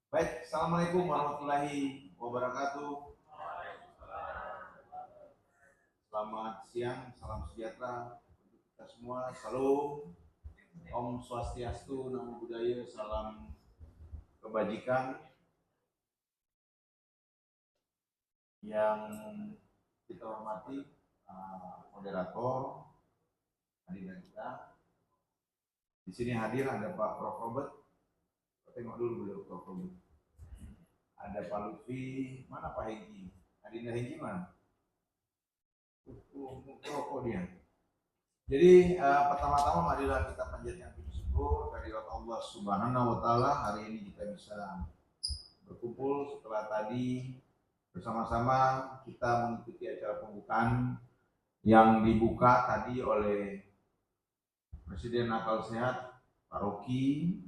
Baik, Assalamualaikum warahmatullahi wabarakatuh. Selamat siang, salam sejahtera untuk kita semua. Salam, Om Swastiastu, Namo Buddhaya, salam kebajikan. Yang kita hormati moderator, hadirin kita. Di sini hadir ada Pak Prof. Robert. Tengok dulu beliau Prof. Robert. Ada Pak Lutfi, mana Pak Hengki? Adinda Hengki mana? Oh, dia. Jadi pertama-tama marilah kita panjatkan puji syukur kehadirat Allah Subhanahu wa taala. Hari ini kita bisa berkumpul setelah tadi bersama-sama kita mengikuti acara pembukaan yang dibuka tadi oleh Presiden Akal Sehat Pak Rocky.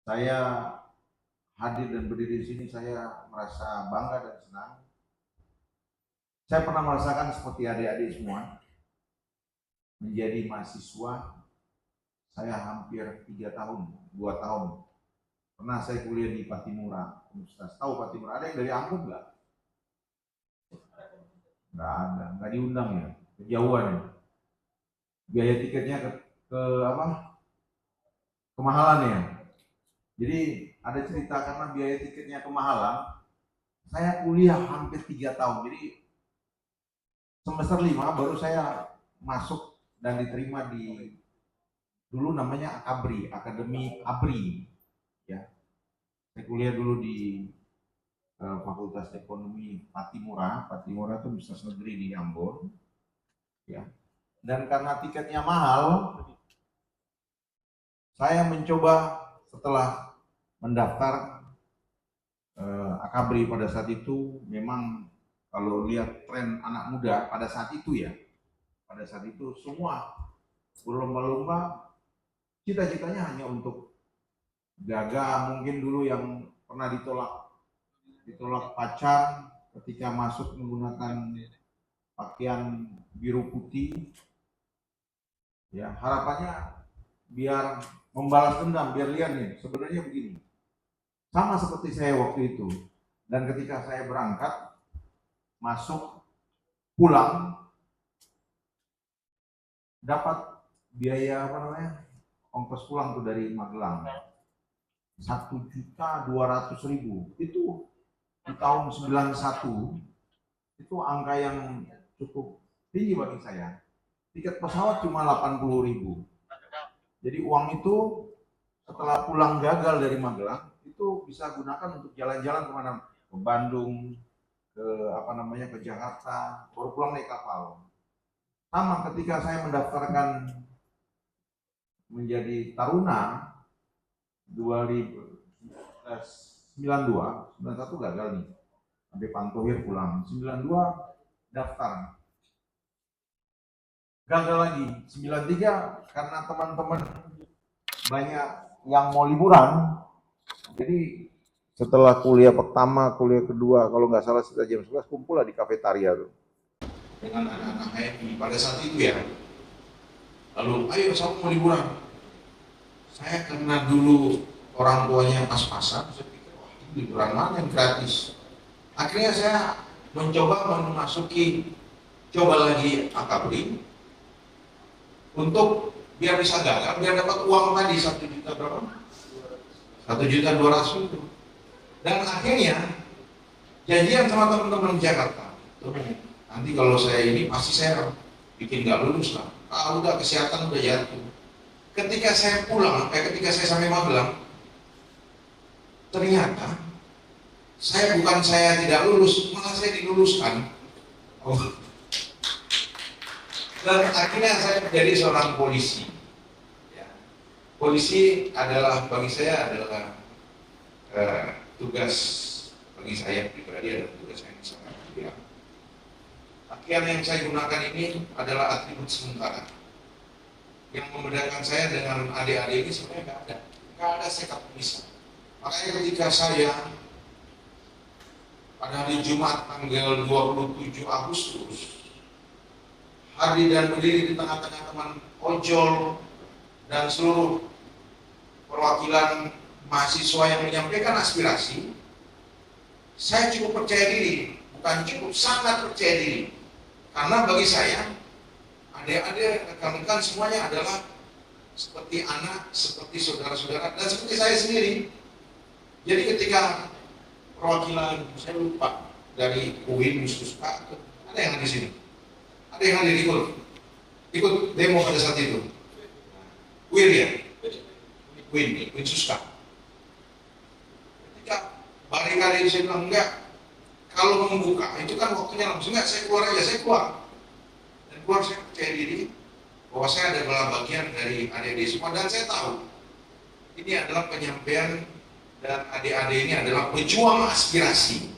Saya hadir dan berdiri di sini, saya merasa bangga dan senang. Saya pernah merasakan seperti adik-adik semua menjadi mahasiswa. Saya hampir 3 tahun, 2 tahun. Pernah saya kuliah di Patimura Universitas. Tahu Patimura? Ada yang dari Ambon nggak? Nggak ada, nggak diundang ya, kejauhan ya. Biaya tiketnya ke apa? Kemahalan ya. Jadi ada cerita karena biaya tiketnya kemahalan, saya kuliah hampir 3 tahun. Jadi semester 5 baru saya masuk dan diterima di dulu namanya AKABRI, Akademi ABRI. Ya, saya kuliah dulu di Fakultas Ekonomi Patimura. Patimura itu Universitas Negeri di Ambon. Ya. Dan karena tiketnya mahal, saya mencoba setelah mendaftar AKABRI pada saat itu. Memang kalau lihat tren anak muda pada saat itu ya, pada saat itu semua berlomba-lomba, cita-citanya hanya untuk gagah. Mungkin dulu yang pernah ditolak pacar ketika masuk menggunakan pakaian biru putih, ya harapannya biar membalas dendam, biar lihat nih sebenarnya begini. Sama seperti saya waktu itu. Dan ketika saya berangkat masuk pulang dapat biaya apa namanya, ongkos pulang tuh dari Magelang 1.200.000. Itu di tahun 91 itu angka yang cukup tinggi bagi saya. Tiket pesawat cuma 80.000. Jadi uang itu setelah pulang gagal dari Magelang itu bisa gunakan untuk jalan-jalan kemana, ke Bandung, ke apa namanya, ke Jakarta, baru pulang naik kapal. Sama ketika saya mendaftarkan menjadi taruna 2092, 91 gagal nih, sampai Pantohir pulang. 92 daftar, gagal lagi. 93 karena teman-teman banyak yang mau liburan, jadi setelah kuliah pertama, kuliah kedua, kalau nggak salah sekitar jam 11 kumpul lah di kafetaria tuh dengan anak-anak HMI pada saat itu ya. Lalu ayo sama mau liburan. Saya karena dulu orang tuanya pas-pasan, saya pikir wah liburan mana yang gratis. Akhirnya saya mencoba memasuki, coba lagi AKABRI untuk biar bisa gagal, biar dapat uang tadi 1 juta berapa? 1.200.000. Dan akhirnya janjian sama teman-teman Jakarta. Nanti kalau saya ini pasti saya bikin nggak lulus lah. Udah kesehatan udah jatuh. Ketika saya pulang, ketika saya sampai Magelang, ternyata saya tidak lulus, malah saya diluluskan. Dan akhirnya saya menjadi seorang polisi. Ya. Polisi adalah bagi saya adalah tugas, bagi saya pribadi adalah tugas yang sangat mulia. Pakaian yang saya gunakan ini adalah atribut sementara. Yang membedakan saya dengan adik-adik ini sebenarnya nggak ada sekat pemisah. Makanya ketika saya pada hari Jumat tanggal 27 Agustus hadir dan berdiri di tengah-tengah teman ojol dan seluruh perwakilan mahasiswa yang menyampaikan aspirasi, saya cukup percaya diri, bukan cukup, sangat percaya diri. Karena bagi saya, adik-adik, rekan-rekan semuanya adalah seperti anak, seperti saudara-saudara, dan seperti saya sendiri. Jadi ketika perwakilan, saya lupa, dari UIN, Mustuska, ada yang di sini, ada yang hadir ikut demo pada saat itu. UIN ya, UIN Suska. Ketika barikade itu saya bilang enggak, kalau membuka itu kan waktunya langsung, enggak, saya keluar aja, saya keluar. Dan keluar saya percaya diri bahwa saya adalah bagian dari adik-adik semua, dan saya tahu ini adalah penyampaian, dan adik-adik ini adalah pejuang aspirasi,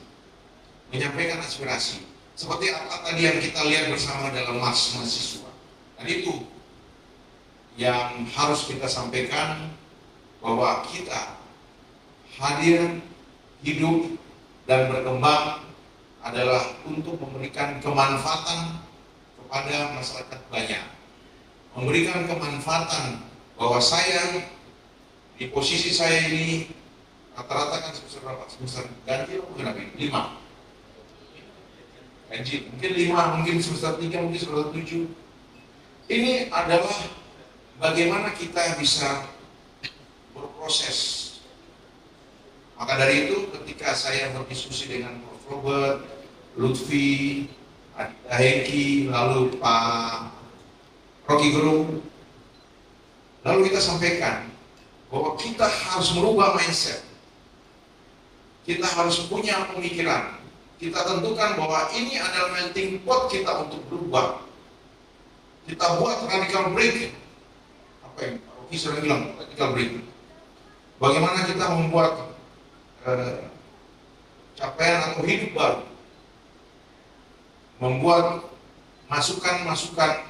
menyampaikan aspirasi seperti apa tadi yang kita lihat bersama dalam Mars Mahasiswa. Dan itu yang harus kita sampaikan, bahwa kita hadir, hidup, dan berkembang adalah untuk memberikan kemanfaatan kepada masyarakat banyak, memberikan kemanfaatan bahwa saya di posisi saya ini rata-rata kan sebesar berapa? Sebesar ganjil mungkin apa? 5 ganjil, mungkin 5, mungkin sebesar 3, mungkin sebesar 7. Ini adalah bagaimana kita bisa berproses. Maka dari itu ketika saya berdiskusi dengan Prof. Robert, Lutfi, Adita Hengki, lalu Pak Rocky Gerung, lalu kita sampaikan bahwa kita harus merubah mindset. Kita harus punya pemikiran. Kita tentukan bahwa ini adalah melting pot kita untuk berubah. Kita buat radical break. Apa yang Pak Rocky sering bilang, radical break. Bagaimana kita membuat capaian atau hidup baru, membuat masukan-masukan,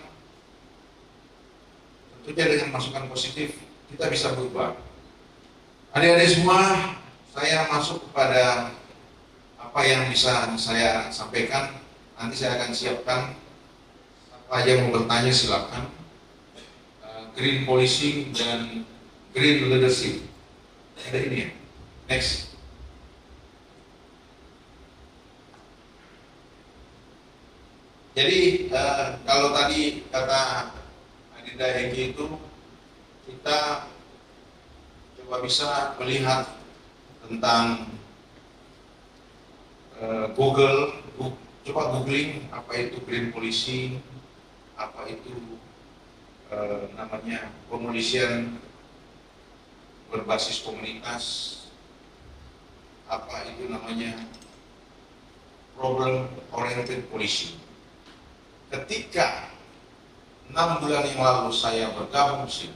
tentunya dengan masukan positif kita bisa berubah. Adik-adik semua, saya masuk kepada apa yang bisa saya sampaikan. Nanti saya akan siapkan, apa aja mau bertanya silakan. Green policing dan green leadership. Ada ini ya. Next. Jadi kalau tadi kata Adita Hengki itu, kita coba bisa melihat tentang Google, coba googling apa itu green policing, apa itu namanya pemolisian berbasis komunitas, apa itu namanya problem oriented policing. Ketika 6 bulan yang lalu saya bergabung sih,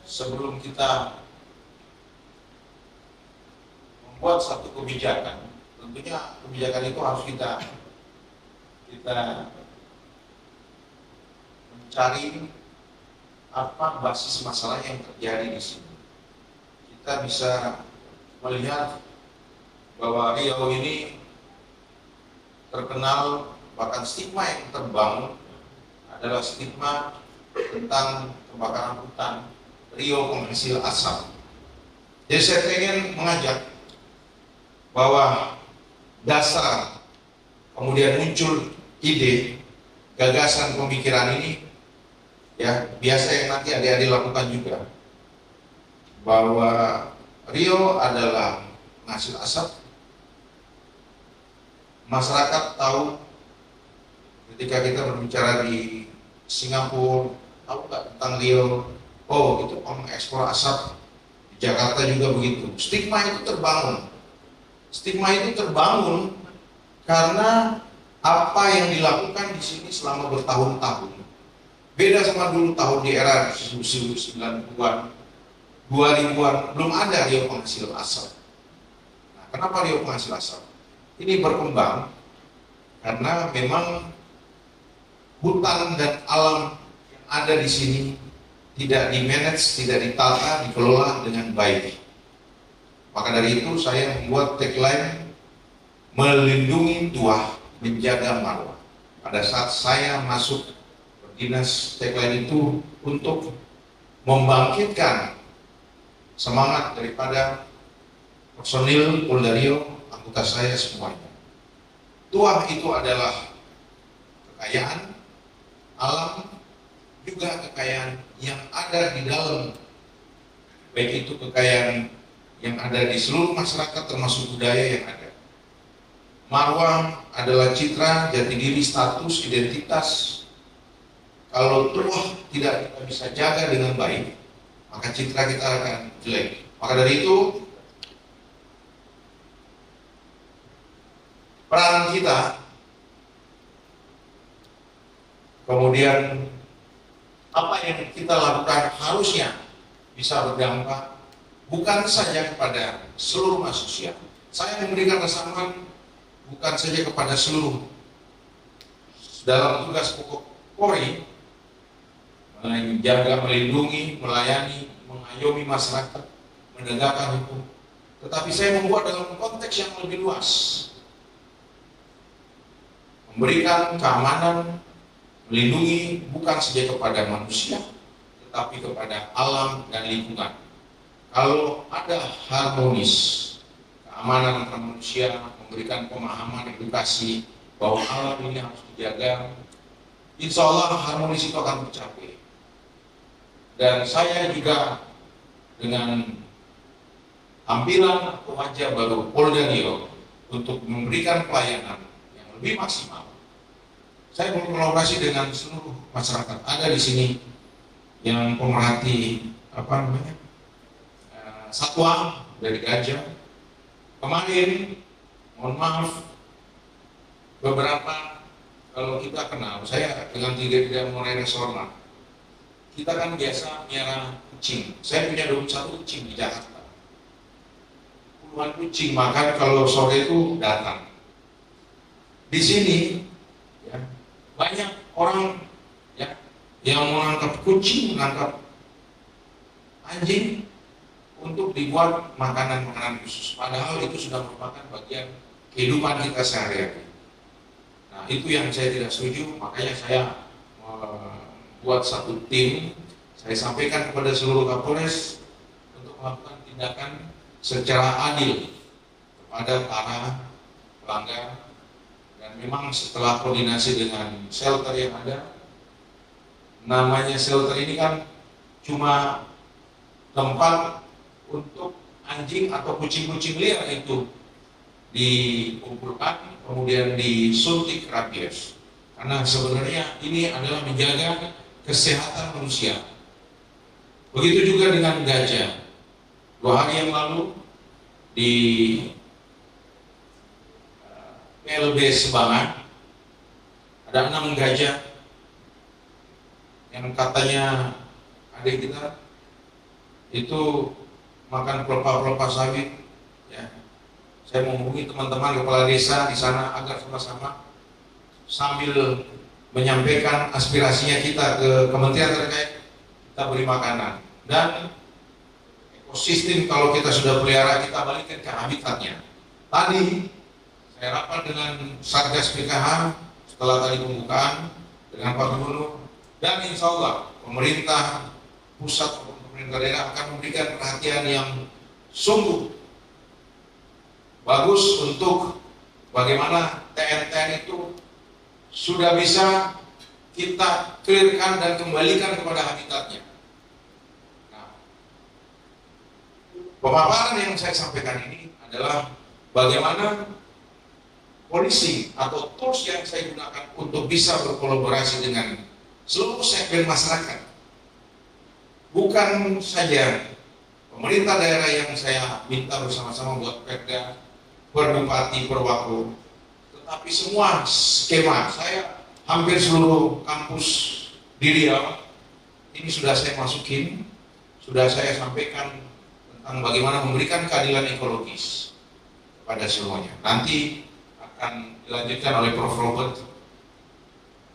sebelum kita membuat satu kebijakan, tentunya kebijakan itu harus kita mencari apa basis masalah yang terjadi di sini. Kita bisa melihat bahwa Riau ini terkenal, bahkan stigma yang terbangun adalah stigma tentang kebakaran hutan, Riau penghasil asap. Jadi saya ingin mengajak bahwa dasar kemudian muncul ide, gagasan, pemikiran ini, ya biasa yang nanti adik-adik lakukan juga, bahwa Riau adalah penghasil asap. Masyarakat tahu ketika kita berbicara di Singapura, tahu nggak tentang Riau? Oh, itu pengekspor asap. Di Jakarta juga begitu. Stigma itu terbangun. Stigma itu terbangun karena apa yang dilakukan di sini selama bertahun-tahun. Beda sama dulu tahun di era 90-an, 2000-an, belum ada Riau penghasil asap. Nah, kenapa Riau penghasil asap? Ini berkembang karena memang hutan dan alam yang ada di sini tidak di-manage, tidak ditata, dikelola dengan baik. Maka dari itu saya membuat tagline melindungi tuah, menjaga marwah. Pada saat saya masuk berdinas, tagline itu untuk membangkitkan semangat daripada personil Polda Riau, anggota saya semuanya. Tuah itu adalah kekayaan alam, juga kekayaan yang ada di dalam, baik itu kekayaan yang ada di seluruh masyarakat termasuk budaya yang ada. Marwah adalah citra, jati diri, status, identitas. Kalau tuah tidak kita bisa jaga dengan baik, maka citra kita akan jelek. Maka dari itu, peran kita, kemudian apa yang kita lakukan harusnya bisa berdampak bukan saja kepada seluruh manusia. Saya memberikan kesamaan bukan saja kepada seluruh dalam tugas pokok Polri, menjaga, melindungi, melayani, mengayomi masyarakat, menegakkan hukum. Tetapi saya membuat dalam konteks yang lebih luas, memberikan keamanan, melindungi bukan saja kepada manusia, tetapi kepada alam dan lingkungan. Kalau ada harmonis, keamanan antara manusia, memberikan pemahaman, edukasi bahwa alam ini harus dijaga, insya Allah harmonis itu akan tercapai. Dan saya juga dengan tampilan atau wajah baru Polda Riau untuk memberikan pelayanan yang lebih maksimal, saya berkolaborasi dengan seluruh masyarakat. Ada di sini yang pemerhati satwa dari gajah. Kemarin, mohon maaf, beberapa kalau kita kenal, saya dengan tidak mulai restoran, kita kan biasa miara kucing. Saya punya 21 kucing di Jakarta. Puluhan kucing makan kalau sore itu datang. Di sini ya, banyak orang ya, yang menangkap kucing, menangkap anjing untuk dibuat makanan-makanan khusus. Padahal itu sudah merupakan bagian kehidupan kita sehari-hari. Nah, itu yang saya tidak setuju, makanya saya buat satu tim, saya sampaikan kepada seluruh Kapolres untuk melakukan tindakan secara adil kepada para pelanggar. Dan memang setelah koordinasi dengan shelter yang ada, namanya shelter ini kan cuma tempat untuk anjing atau kucing-kucing liar itu dikumpulkan, kemudian disuntik rabies. Karena sebenarnya ini adalah menjaga kesehatan manusia. Begitu juga dengan gajah. 2 hari yang lalu di PLB Sebangan ada 6 gajah yang katanya adik kita itu makan pelepah-pelepah sawit. Ya. Saya menghubungi teman-teman kepala desa di sana agar sama-sama sambil menyampaikan aspirasinya kita ke kementerian terkait, kita beri makanan. Dan ekosistem kalau kita sudah pelihara, kita balikin ke habitatnya. Tadi saya rapat dengan Satgas PKH setelah tadi pembukaan dengan Pak Gubernur, dan insya Allah pemerintah pusat maupun pemerintah daerah akan memberikan perhatian yang sungguh bagus untuk bagaimana TN-TN itu sudah bisa kita clearkan dan kembalikan kepada habitatnya. Nah, pemaparan yang saya sampaikan ini adalah bagaimana polisi atau tools yang saya gunakan untuk bisa berkolaborasi dengan seluruh segmen masyarakat. Bukan saja pemerintah daerah yang saya minta bersama-sama buat Perda, Bupati, Perwako, tetapi semua skema. Saya hampir seluruh kampus di Riau ini sudah saya masukin, sudah saya sampaikan tentang bagaimana memberikan keadilan ekologis kepada semuanya. Nanti akan dilanjutkan oleh Prof. Robert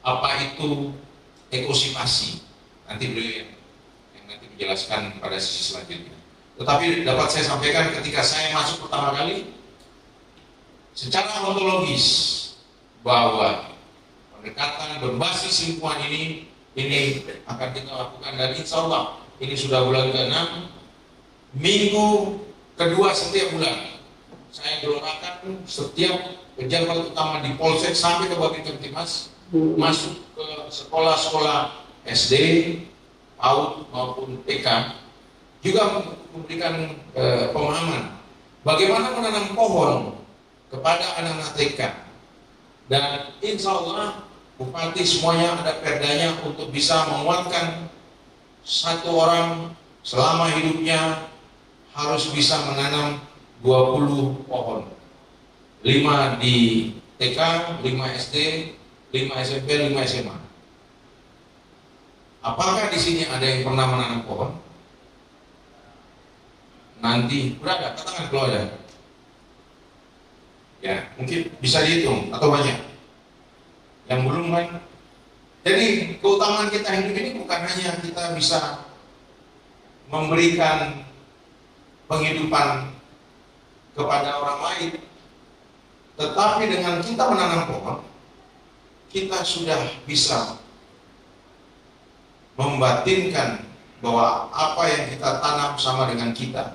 apa itu ekosipasi. Nanti beliau yang nanti menjelaskan pada sisi selanjutnya. Tetapi dapat saya sampaikan ketika saya masuk pertama kali, secara ontologis bahwa pendekatan berbasis lingkungan ini akan kita lakukan, dan insya Allah ini sudah bulan ke-6 minggu kedua setiap bulan saya gelongakan setiap pejabat utama di Polsek sampai ke Babin Kamtibmas masuk ke sekolah-sekolah SD, PAUD maupun TK, juga memberikan pemahaman bagaimana menanam pohon kepada anak-anak TK. Dan insya Allah Bupati semuanya ada perdanya untuk bisa menguatkan satu orang selama hidupnya harus bisa menanam 20 pohon, 5 di TK, 5 SD, 5 SMP, 5 SMA. Apakah di sini ada yang pernah menanam pohon? Nanti berapa? Katakan kalau ada. Ya, mungkin bisa dihitung atau banyak. Yang belum kan? Jadi keutamaan kita hidup ini bukan hanya kita bisa memberikan penghidupan kepada orang lain, tetapi dengan kita menanam pohon, kita sudah bisa membatinkan bahwa apa yang kita tanam sama dengan kita.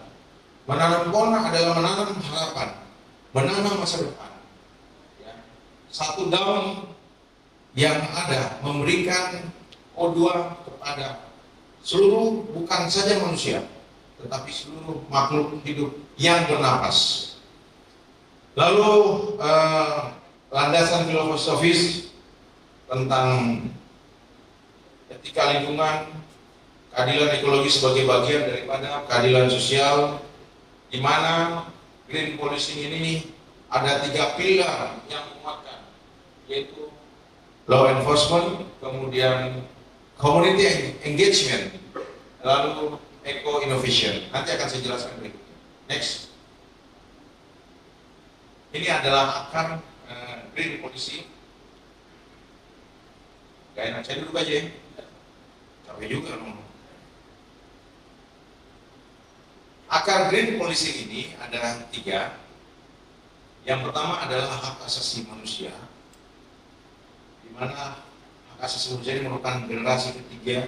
Menanam pohon adalah menanam harapan, menanam masa depan. Ya. Satu daun yang ada memberikan O2 kepada seluruh, bukan saja manusia, tetapi seluruh makhluk hidup yang bernapas. Lalu landasan filosofis tentang etika lingkungan, keadilan ekologi sebagai bagian daripada keadilan sosial, di mana green policing ini ada 3 pilar yang menguatkan, yaitu law enforcement, kemudian community engagement, lalu eco innovation. Nanti akan saya jelaskan berikutnya. Next. Ini adalah akar green policy. Gak enak, saya duduk aja ya. Capek juga ngomong. Akar green policy ini ada 3. Yang pertama adalah hak asasi manusia, di mana hak asasi manusia ini merupakan generasi ketiga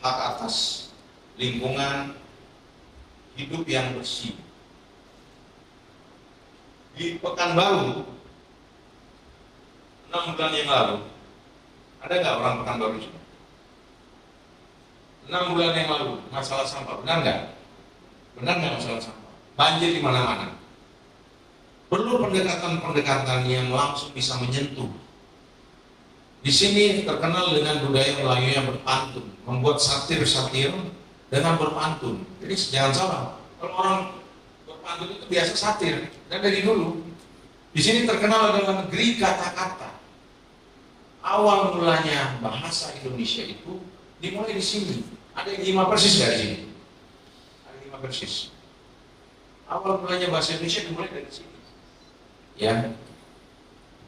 hak atas lingkungan hidup yang bersih. Di Pekanbaru 6 bulan yang lalu, ada nggak orang Pekanbaru juga? 6 bulan yang lalu masalah sampah, benar nggak? Benar nggak masalah sampah? Banjir di mana-mana. Perlu pendekatan-pendekatan yang langsung bisa menyentuh. Di sini terkenal dengan budaya Melayu yang berpantun, membuat satir-satir dengan berpantun. Jadi jangan salah, kalau orang berpantun itu biasa satir, dan dari dulu. Di sini terkenal dengan negeri kata-kata. Awal mulanya bahasa Indonesia itu dimulai di sini. Ada yang 5 persis dari sini. Ada 5 persis. Awal mulanya bahasa Indonesia dimulai dari sini. Ya,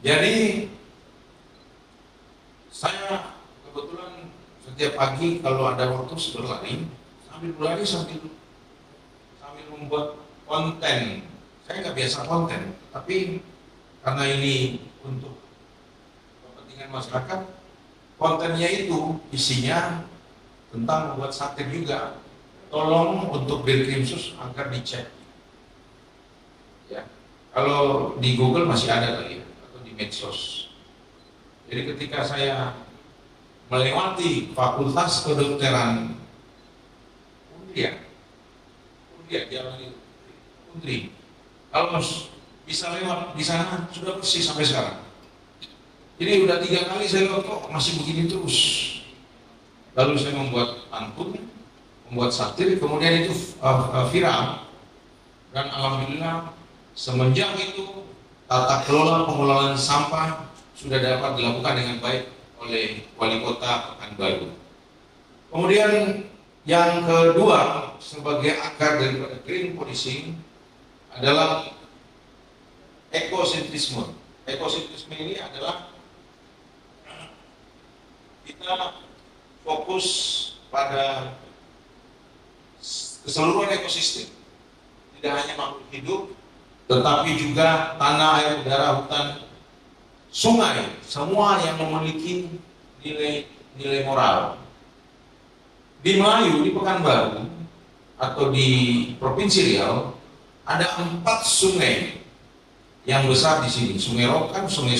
jadi saya kebetulan setiap pagi kalau ada waktu berlari, sambil berlari sambil membuat konten. Saya nggak biasa konten, tapi karena ini untuk kepentingan masyarakat, kontennya itu isinya tentang membuat satir juga. Tolong untuk Bilkrimsus agar dicek. Ya. Kalau di Google masih ada kali ya, atau di medsos. Jadi ketika saya melewati Fakultas Kedokteran Undri, kalau bisa lewat di sana sudah bersih sampai sekarang. Jadi udah 3 kali saya lewat kok masih begini terus. Lalu saya membuat pantun, membuat satir, kemudian itu viral, dan alhamdulillah semenjak itu tata kelola pengelolaan sampah sudah dapat dilakukan dengan baik oleh Wali Kota Pekanbaru. Kemudian yang kedua sebagai akar daripada green policing adalah ekosentrisme. Ekosentrisme ini adalah kita fokus pada keseluruhan ekosistem, tidak hanya makhluk hidup, tetapi juga tanah, air, udara, hutan, sungai, semua yang memiliki nilai moral. Di Melayu, di Pekanbaru, atau di Provinsi Riau ada 4 sungai yang besar di sini. Sungai Rokan, Sungai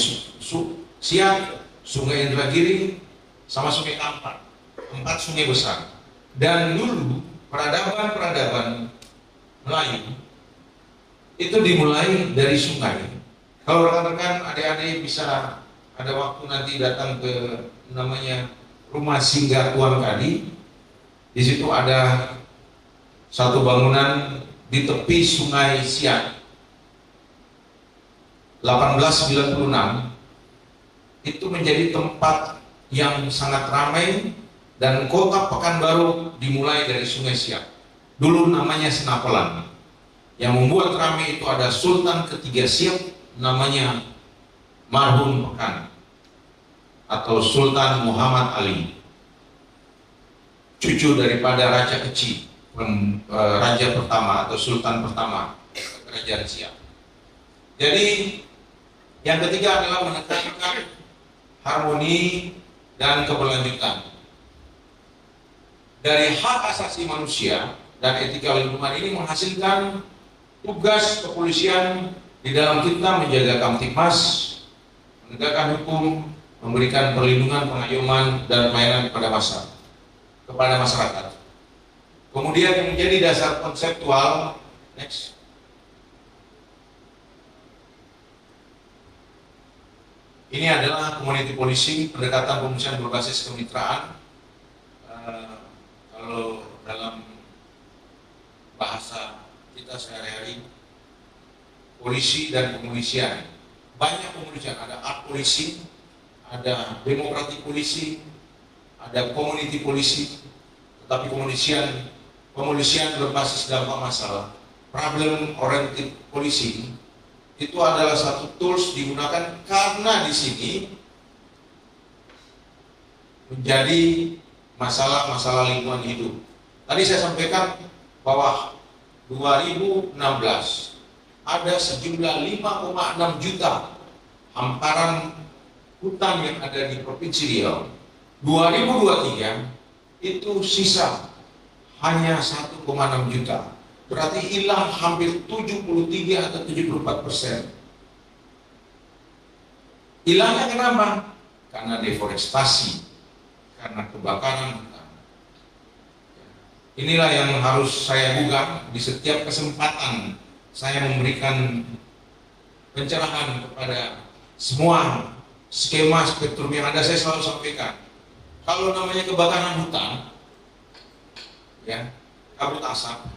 Siak, Sungai Indragiri, sama Sungai Kampar. 4 sungai besar. Dan dulu peradaban Melayu itu dimulai dari sungai. Kalau rekan-rekan adik-adik bisa ada waktu nanti datang ke namanya Rumah Singgah Tuan Kadi, di situ ada satu bangunan di tepi Sungai Siak. 1896 itu menjadi tempat yang sangat ramai dan kota Pekanbaru dimulai dari Sungai Siak. Dulu namanya Senapelan. Yang membuat ramai itu ada Sultan ketiga Siak, namanya Marhum Pekan atau Sultan Muhammad Ali, cucu daripada Raja Kecil, Raja pertama atau Sultan pertama Kerajaan Siak. Jadi yang ketiga adalah menekankan harmoni dan keberlanjutan. Dari hak asasi manusia dan etika lingkungan ini menghasilkan tugas kepolisian di dalam kita menjaga Kamtibmas, menegakkan hukum, memberikan perlindungan, pengayoman, dan pelayanan kepada masyarakat. Kemudian yang menjadi dasar konseptual, next. Ini adalah community policing, pendekatan pemanusiaan berbasis kemitraan. Kalau dalam bahasa kita sehari-hari, polisi dan kepolisian. Banyak kepolisian, ada art polisi, ada demokratik polisi, ada community polisi, tetapi kepolisian berbasis dampak masalah, problem oriented polisi, itu adalah satu tools digunakan karena di sini menjadi masalah-masalah lingkungan hidup. Tadi saya sampaikan bahwa 2016 ada sejumlah 5,6 juta hamparan hutan yang ada di Provinsi Riau. 2023 itu sisa hanya 1,6 juta. Berarti hilang hampir 73 atau 74%. Hilangnya kenapa? Karena deforestasi, karena kebakaran hutan. Inilah yang harus saya gugah di setiap kesempatan saya memberikan pencerahan kepada semua skema spektrum yang ada. Saya selalu sampaikan, kalau namanya kebakaran hutan, ya, kabut asap,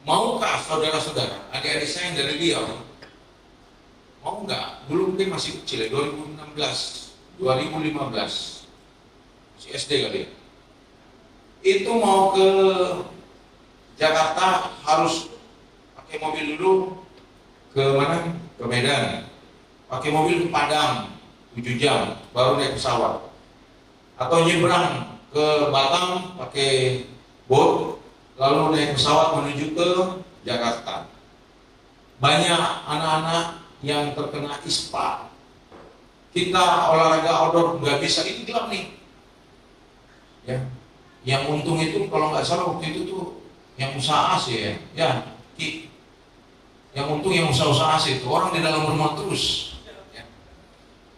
maukah saudara-saudara, adik-adik saya yang dari Riau, mau nggak? Dulu mungkin masih kecil ya, 2016, 2015, si SD kali ya. Itu mau ke Jakarta harus pakai mobil dulu ke mana? Ke Medan. Pakai mobil ke Padang 7 jam baru naik pesawat. Atau nyebrang ke Batam pakai boat lalu naik pesawat menuju ke Jakarta. Banyak anak-anak yang terkena ISPA. Kita olahraga outdoor nggak bisa, itu gelap nih. Ya. Yang untung itu kalau nggak salah waktu itu tuh yang usaha AC ya, yang untung yang usaha AC itu orang di dalam rumah terus. Ya.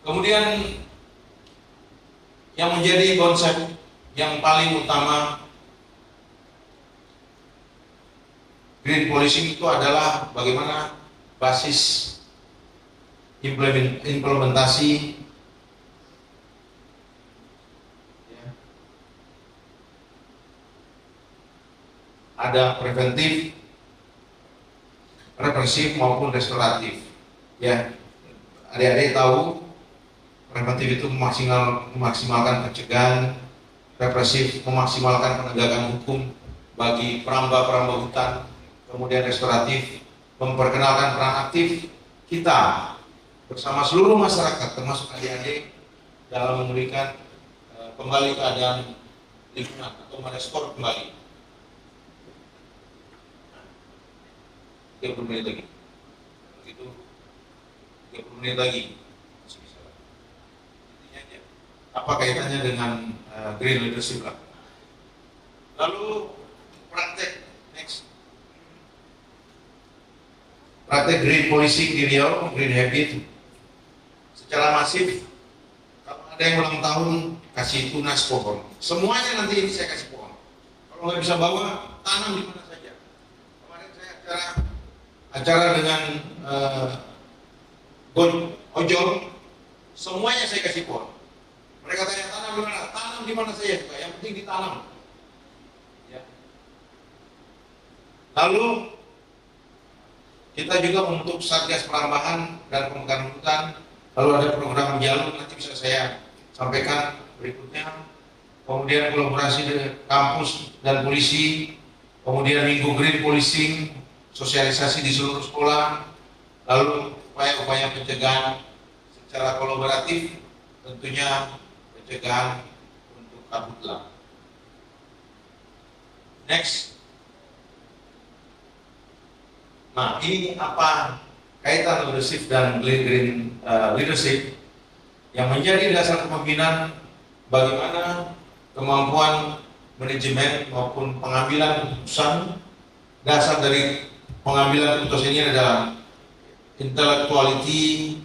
Kemudian yang menjadi konsep yang paling utama green policing itu adalah bagaimana basis implementasi ada preventif, represif maupun restoratif. Ya, adik-adik tahu preventif itu memaksimalkan pencegahan, represif memaksimalkan penegakan hukum bagi peramba-peramba hutan, kemudian restoratif memperkenalkan peran aktif kita bersama seluruh masyarakat termasuk adik-adik dalam memberikan kembali keadaan lingkungan atau merespon kembali. 30 menit lagi, begitu 30 menit lagi masih bisa. Intinya aja, apa kaitannya dengan green leadership lah. Lalu praktek praktek green policing di Riau, green habit, secara masif. Kalau ada yang ulang tahun, kasih tunas pohon. Semuanya nanti ini saya kasih pohon. Kalau nggak bisa bawa, tanam di mana saja. Kemarin saya acara dengan ojol, semuanya saya kasih pohon. Mereka tanya tanam di mana? Tanam di mana saja, yang penting ditanam. Ya. Lalu kita juga membentuk Satgas Perambahan dan Pemekaran Hutan. Lalu ada program jalur, nanti bisa saya sampaikan berikutnya. Kemudian kolaborasi dengan kampus dan polisi. Kemudian Minggu Green Policing, sosialisasi di seluruh sekolah. Lalu upaya-upaya pencegahan secara kolaboratif, tentunya pencegahan untuk karhutla. Next. Nah, ini apa kaitan leadership dan green leadership yang menjadi dasar kepemimpinan, bagaimana kemampuan manajemen maupun pengambilan keputusan. Dasar dari pengambilan keputusan ini adalah intellectuality,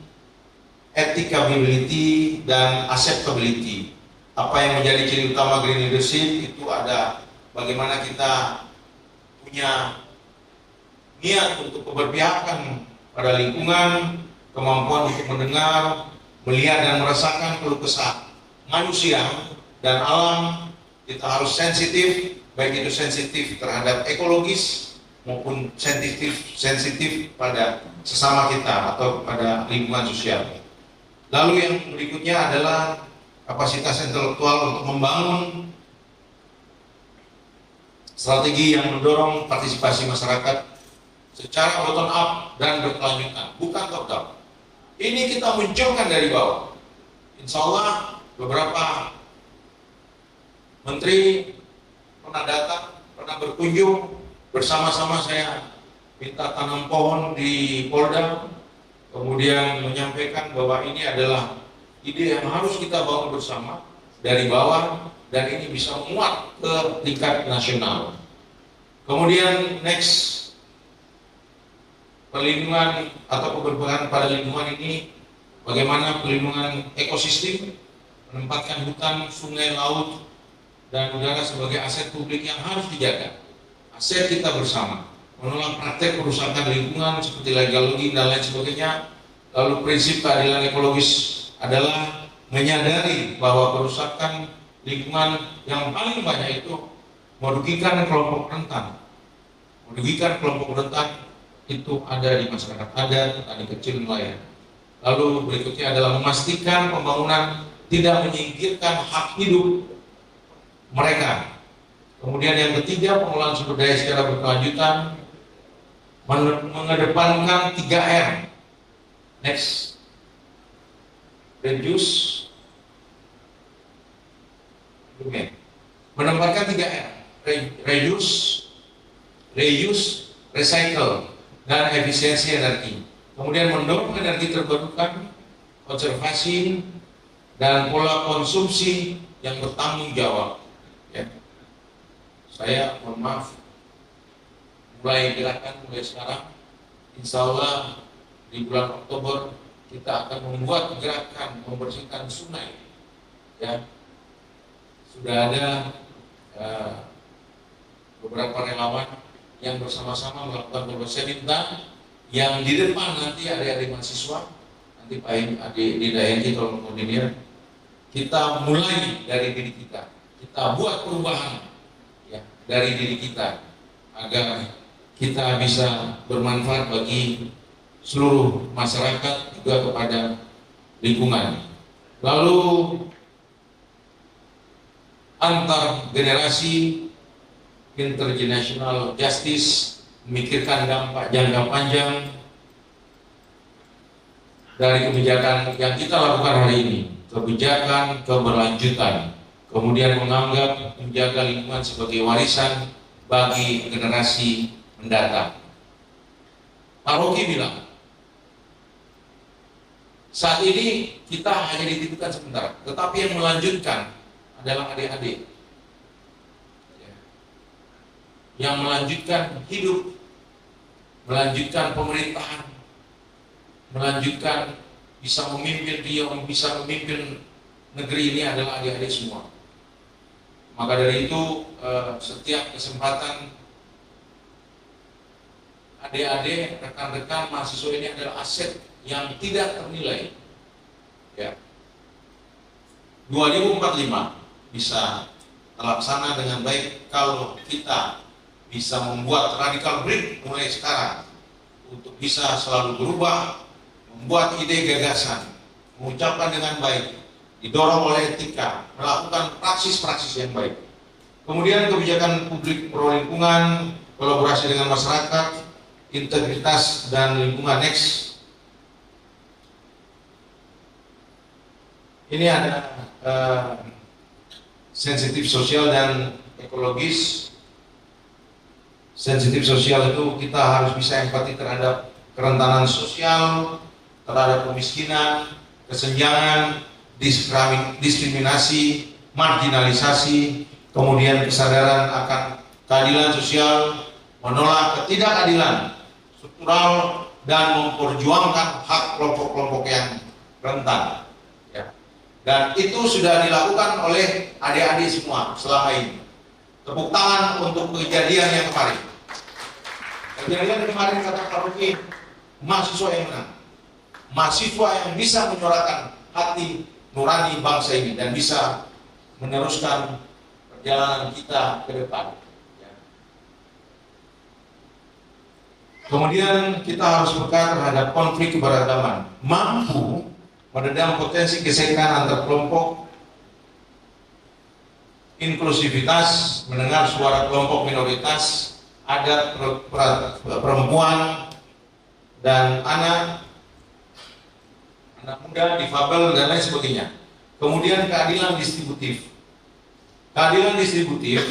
ethicability, dan acceptability. Apa yang menjadi ciri utama green leadership itu ada bagaimana kita punya niat untuk keberpihakan pada lingkungan, kemampuan untuk mendengar, melihat dan merasakan keluh kesah manusia dan alam. Kita harus sensitif, baik itu sensitif terhadap ekologis maupun sensitif pada sesama kita atau pada lingkungan sosial. Lalu yang berikutnya adalah kapasitas intelektual untuk membangun strategi yang mendorong partisipasi masyarakat secara bottom up dan berkelanjutan, bukan top down. Ini kita munculkan dari bawah. Insya Allah beberapa menteri pernah datang, pernah berkunjung, bersama-sama saya minta tanam pohon di Polda, kemudian menyampaikan bahwa ini adalah ide yang harus kita bangun bersama dari bawah dan ini bisa muat ke tingkat nasional. Kemudian next, perlindungan atau keberpihakan pada lingkungan ini, bagaimana perlindungan ekosistem, menempatkan hutan, sungai, laut, dan udara sebagai aset publik yang harus dijaga, aset kita bersama, menolak praktek perusakan lingkungan seperti legal logging dan lain sebagainya. Lalu prinsip keadilan ekologis adalah menyadari bahwa kerusakan lingkungan yang paling banyak itu merugikan kelompok rentan. Merugikan kelompok rentan itu ada di masyarakat adat, ada kecil nelayan. Lalu berikutnya adalah memastikan pembangunan tidak menyingkirkan hak hidup mereka. Kemudian yang ketiga, pengelolaan sumber daya secara berkelanjutan, mengedepankan 3R. Next, reduce, menempatkan 3R, reduce, reuse, recycle, dan efisiensi energi. Kemudian mendorong energi terbarukan, konservasi, dan pola konsumsi yang bertanggung jawab. Ya. Saya mohon maaf, mulai gerakan mulai sekarang, insya Allah di bulan Oktober kita akan membuat gerakan membersihkan sungai. Ya, sudah ada beberapa relawan yang bersama-sama melakukan beberapa. Saya minta yang di depan nanti adik-adik mahasiswa, nanti Pak adik di Dayanti kalau koordinir, kita mulai dari diri kita buat perubahan ya dari diri kita agar kita bisa bermanfaat bagi seluruh masyarakat juga kepada lingkungan. Lalu antar generasi, intergenerational justice, memikirkan dampak jangka panjang dari kebijakan yang kita lakukan hari ini, kebijakan keberlanjutan, kemudian menganggap menjaga lingkungan sebagai warisan bagi generasi mendatang. Pak Rocky bilang, saat ini kita hanya dititipkan sebentar, tetapi yang melanjutkan adalah adik-adik. Yang melanjutkan hidup melanjutkan pemerintahan, melanjutkan bisa memimpin bisa memimpin negeri ini adalah adik-adik semua. Maka dari itu setiap kesempatan adik-adik, rekan-rekan mahasiswa ini adalah aset yang tidak ternilai. Ya. 2045 bisa terlaksana dengan baik kalau kita bisa membuat radical break mulai sekarang untuk bisa selalu berubah, membuat ide gagasan, mengucapkan dengan baik, didorong oleh etika, melakukan praksis-praksis yang baik. Kemudian kebijakan publik pro lingkungan, kolaborasi dengan masyarakat, integritas dan lingkungan. Next. Ini ada sensitif sosial dan ekologis. Sensitif sosial itu kita harus bisa empati terhadap kerentanan sosial, terhadap kemiskinan, kesenjangan, diskriminasi, marginalisasi, kemudian kesadaran akan keadilan sosial, menolak ketidakadilan struktural, dan memperjuangkan hak kelompok-kelompok yang rentan. Ya. Dan itu sudah dilakukan oleh adik-adik semua selama ini. Tepuk tangan untuk kejadian yang kemarin. Kejadian kemarin kata Pak Ruki, mahasiswa yang menang, mahasiswa yang bisa menyuarakan hati nurani bangsa ini dan bisa meneruskan perjalanan kita ke depan. Ya. Kemudian kita harus peka terhadap konflik keberagaman, mampu meredam potensi gesekan antar kelompok, inklusivitas, mendengar suara kelompok minoritas, adat, perempuan, dan anak muda, difabel, dan lain sebagainya. Kemudian keadilan distributif. Keadilan distributif,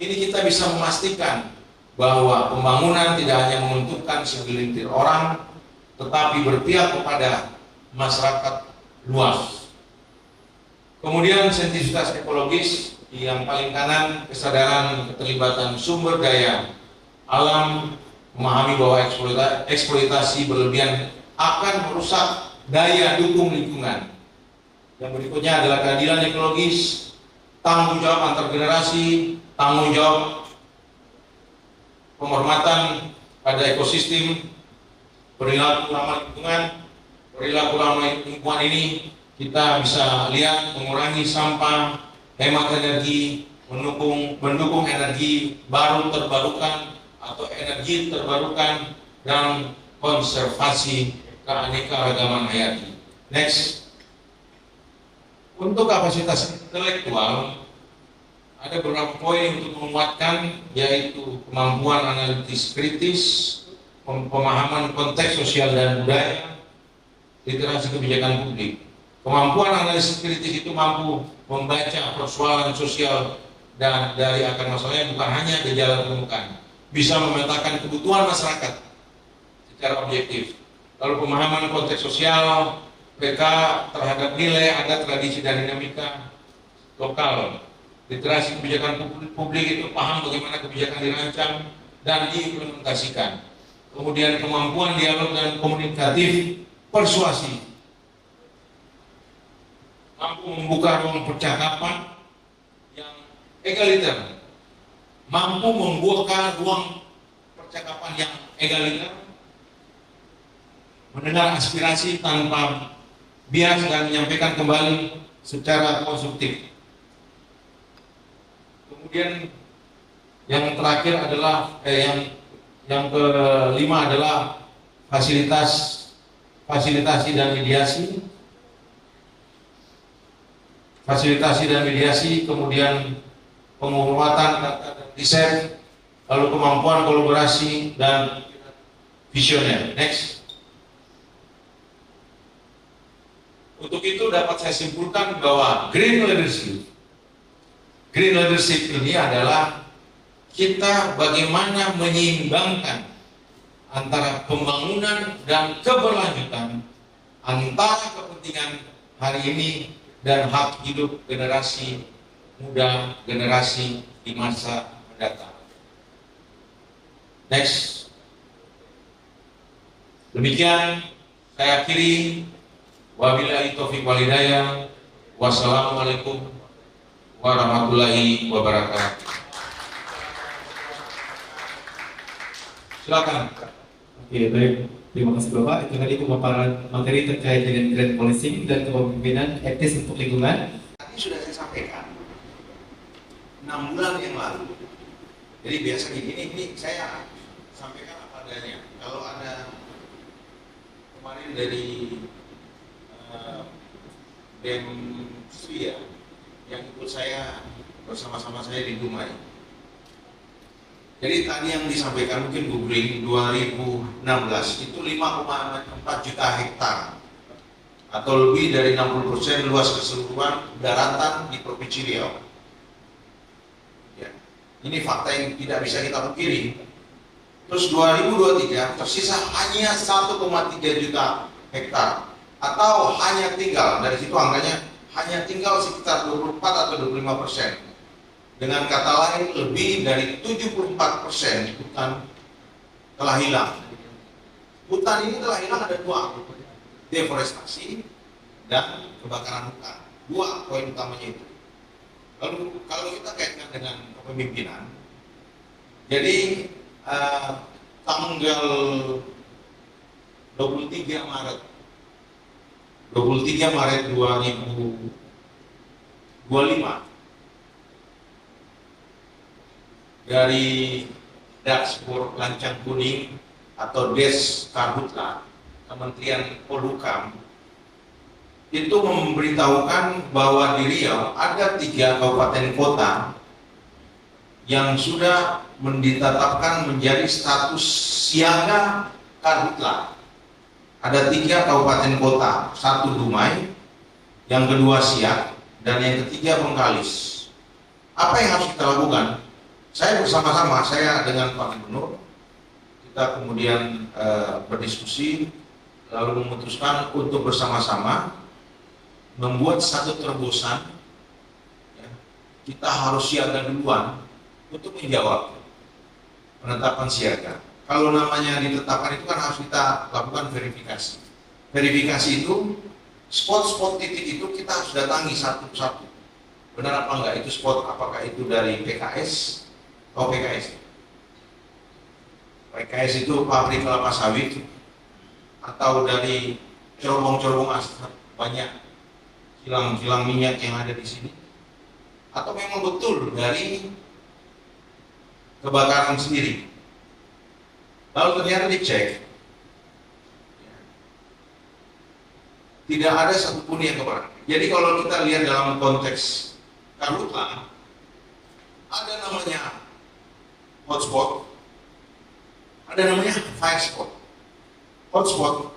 ini kita bisa memastikan bahwa pembangunan tidak hanya menguntungkan segelintir orang, tetapi berpihak kepada masyarakat luas. Kemudian sensitivitas ekologis, yang paling kanan, kesadaran keterlibatan sumber daya alam, memahami bahwa eksploitasi berlebihan akan merusak daya dukung lingkungan. Yang berikutnya adalah keadilan ekologis, tanggung jawab antar generasi, tanggung jawab penghormatan pada ekosistem, perilaku ramah lingkungan. Perilaku ramah lingkungan ini kita bisa lihat mengurangi sampah, hemat energi, mendukung energi baru terbarukan atau energi terbarukan, dan konservasi keanekaragaman hayati. Next. Untuk kapasitas intelektual, ada beberapa poin untuk menguatkan, yaitu kemampuan analitis kritis, pemahaman konteks sosial dan budaya, literasi kebijakan publik. Kemampuan analisis kritis itu mampu membaca persoalan sosial dan dari akar masalahnya, bukan hanya gejala permukaan, bisa memetakan kebutuhan masyarakat secara objektif. Lalu pemahaman konteks sosial, PK terhadap nilai, adat, tradisi, dan dinamika lokal. Literasi kebijakan publik itu paham bagaimana kebijakan dirancang dan diimplementasikan. Kemudian kemampuan dialog dan komunikatif, persuasi, mampu membuka ruang percakapan yang egaliter, mampu membuka ruang percakapan yang egaliter, mendengar aspirasi tanpa bias dan menyampaikan kembali secara konstruktif. Kemudian yang terakhir adalah yang kelima adalah fasilitasi dan mediasi. Fasilitasi dan mediasi, kemudian penguatan riset, lalu kemampuan kolaborasi dan visioner. Next. Untuk itu dapat saya simpulkan bahwa green leadership ini adalah kita bagaimana menyeimbangkan antara pembangunan dan keberlanjutan, antara kepentingan hari ini dan hak hidup generasi muda, generasi di masa mendatang. Next. Demikian saya akhiri. Wabillahi taufiq wal hidayah. Wassalamualaikum warahmatullahi wabarakatuh. Silakan. Oke, baik. Terima kasih Bapak. Itu tadi pemaparan materi terkait dengan grant policing dan kepemimpinan etis untuk lingkungan. Tadi sudah saya sampaikan 6 bulan yang lalu. Jadi biasa ini saya sampaikan apa adanya. Kalau ada kemarin dari BEM Sri yang ikut saya bersama-sama saya di Dumai. Jadi tadi yang disampaikan mungkin googling 2016 itu 5,4 juta hektar atau lebih dari 60% luas keseluruhan daratan di Provinsi Riau. Ya. Ini fakta yang tidak bisa kita pungkiri. Terus 2023 tersisa hanya 1,3 juta hektar atau hanya tinggal, dari situ angkanya hanya tinggal sekitar 24 atau 25%. Dengan kata lain, lebih dari 74% hutan telah hilang. Hutan ini telah hilang ada 2, deforestasi dan kebakaran hutan. 2 poin utamanya itu. Lalu kalau kita kaitkan dengan kepemimpinan, jadi tanggal 23 Maret 2025 dari Dashboard Lancang Kuning atau Des Karhutla, Kementerian Polhukam, itu memberitahukan bahwa di Riau ada 3 kabupaten kota yang sudah ditetapkan menjadi status siaga Karhutla. Ada 3 kabupaten kota, 1 Dumai, yang kedua Siak, dan yang ketiga Bengkalis. Apa yang harus kita lakukan? Saya bersama-sama, saya dengan Pak Gubernur, kita kemudian berdiskusi, lalu memutuskan untuk bersama-sama membuat satu terobosan. Ya, kita harus siaga duluan untuk menjawab penetapan siaga. Kalau namanya ditetapkan itu kan harus kita lakukan verifikasi. Verifikasi itu, spot-spot titik itu kita harus datangi satu-satu. Benar apa enggak itu spot, apakah itu dari PKS, PKS itu pabrik kelapa sawit, atau dari corong-corong asap banyak kilang-kilang minyak yang ada di sini, atau memang betul dari kebakaran sendiri. Lalu ternyata dicek, tidak ada satupun yang kebakaran. Jadi kalau kita lihat dalam konteks Karhutla, ada namanya hotspot, ada namanya fire spot. Hotspot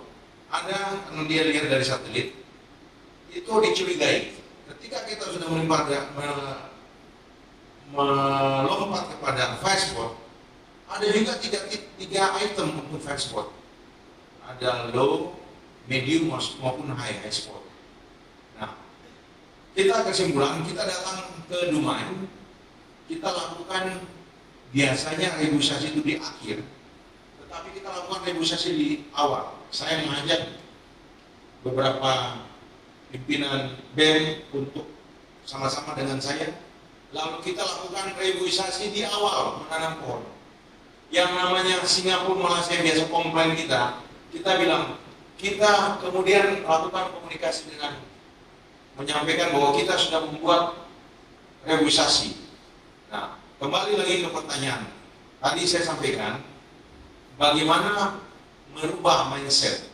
ada karena dia lihat dari satelit, itu dicurigai. Ketika kita sudah melompat kepada fire spot, ada juga 3 item untuk fire spot. Ada low, medium maupun high spot. Nah, kita kesimpulan, kita datang ke Dumai, kita lakukan biasanya negosiasi itu di akhir, tetapi kita lakukan negosiasi di awal. Saya mengajak beberapa pimpinan BEM untuk sama-sama dengan saya, lalu kita lakukan negosiasi di awal menanam pohon. Yang namanya Singapura, Malaysia biasa komplain kita bilang, kita kemudian lakukan komunikasi dengan menyampaikan bahwa kita sudah membuat negosiasi. Nah, kembali lagi ke pertanyaan. Tadi saya sampaikan bagaimana merubah mindset.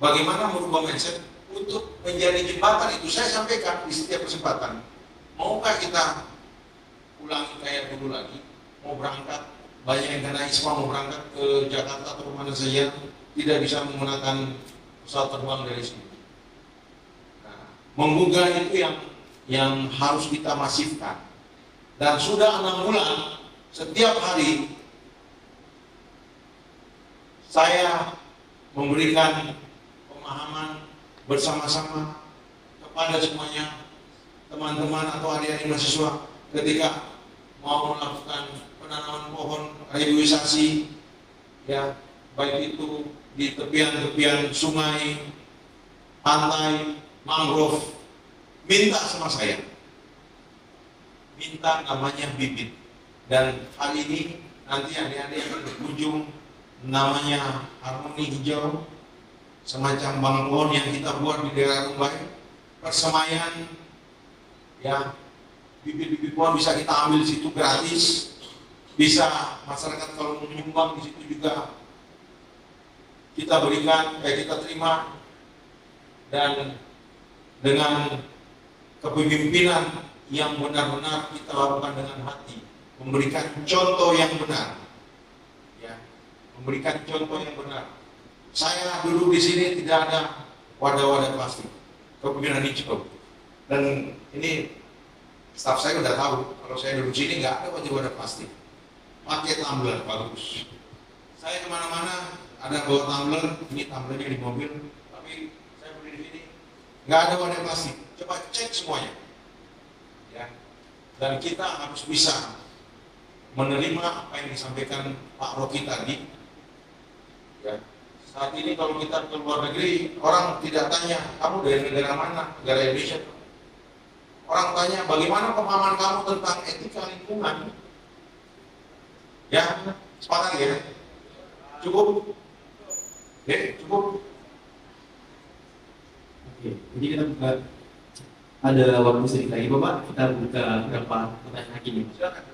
Bagaimana merubah mindset untuk menjadi jembatan itu saya sampaikan di setiap kesempatan. Maukah kita ulangi kayak dulu lagi? Mau berangkat, banyak yang kena ISPA mau berangkat ke Jakarta atau kemana saja, tidak bisa menggunakan pesawat terbang dari sini. Nah, menggugah itu yang harus kita masifkan. Dan sudah 6 bulan, setiap hari saya memberikan pemahaman bersama-sama kepada semuanya, teman-teman atau adik-adik mahasiswa, ketika mau melakukan penanaman pohon, reboisasi, ya, baik itu di tepian-tepian sungai, pantai, mangrove, minta sama saya, minta namanya bibit. Dan kali ini nanti adik-adik akan berkunjung, namanya harmoni hijau, semacam bangunan yang kita buat di daerah Rumbai, persemaian, ya, bibit-bibit pohon bisa kita ambil di situ gratis, bisa masyarakat kalau mau menyumbang di situ juga kita berikan, kita terima. Dan dengan kepemimpinan yang benar-benar kita lakukan dengan hati, memberikan contoh yang benar, ya, memberikan contoh yang benar. Saya duduk di sini tidak ada wadah-wadah plastik, kepemimpinan hijau. Dan ini staf saya udah tahu, kalau saya duduk sini nggak ada wadah-wadah plastik, pakai tumbler bagus. Saya kemana-mana ada bawa tumbler, ini tumblernya di mobil, tapi saya beli di sini nggak ada wadah plastik. Coba cek semuanya, ya. Dan kita harus bisa menerima apa yang disampaikan Pak Rocky tadi, ya. Saat ini kalau kita ke luar negeri, orang tidak tanya kamu dari negara mana, negara Indonesia. Orang tanya bagaimana pemahaman kamu tentang etika lingkungan. Ya, sepakat ya? Cukup? Cukup? Oke, jadi kita buka, ada waktu sedikit lagi Bapak, kita buka beberapa pertanyaan lagi nih. Silakan.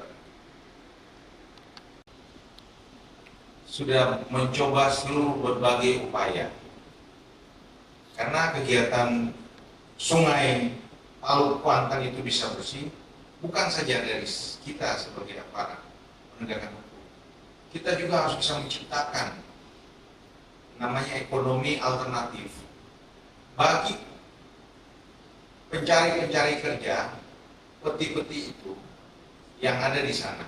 Sudah mencoba seluruh berbagai upaya, karena kegiatan sungai Palu Kuantan itu bisa bersih, bukan saja dari kita sebagai aparat penegakan hukum, kita juga harus bisa menciptakan namanya ekonomi alternatif bagi pencari kerja, peti-peti itu yang ada di sana.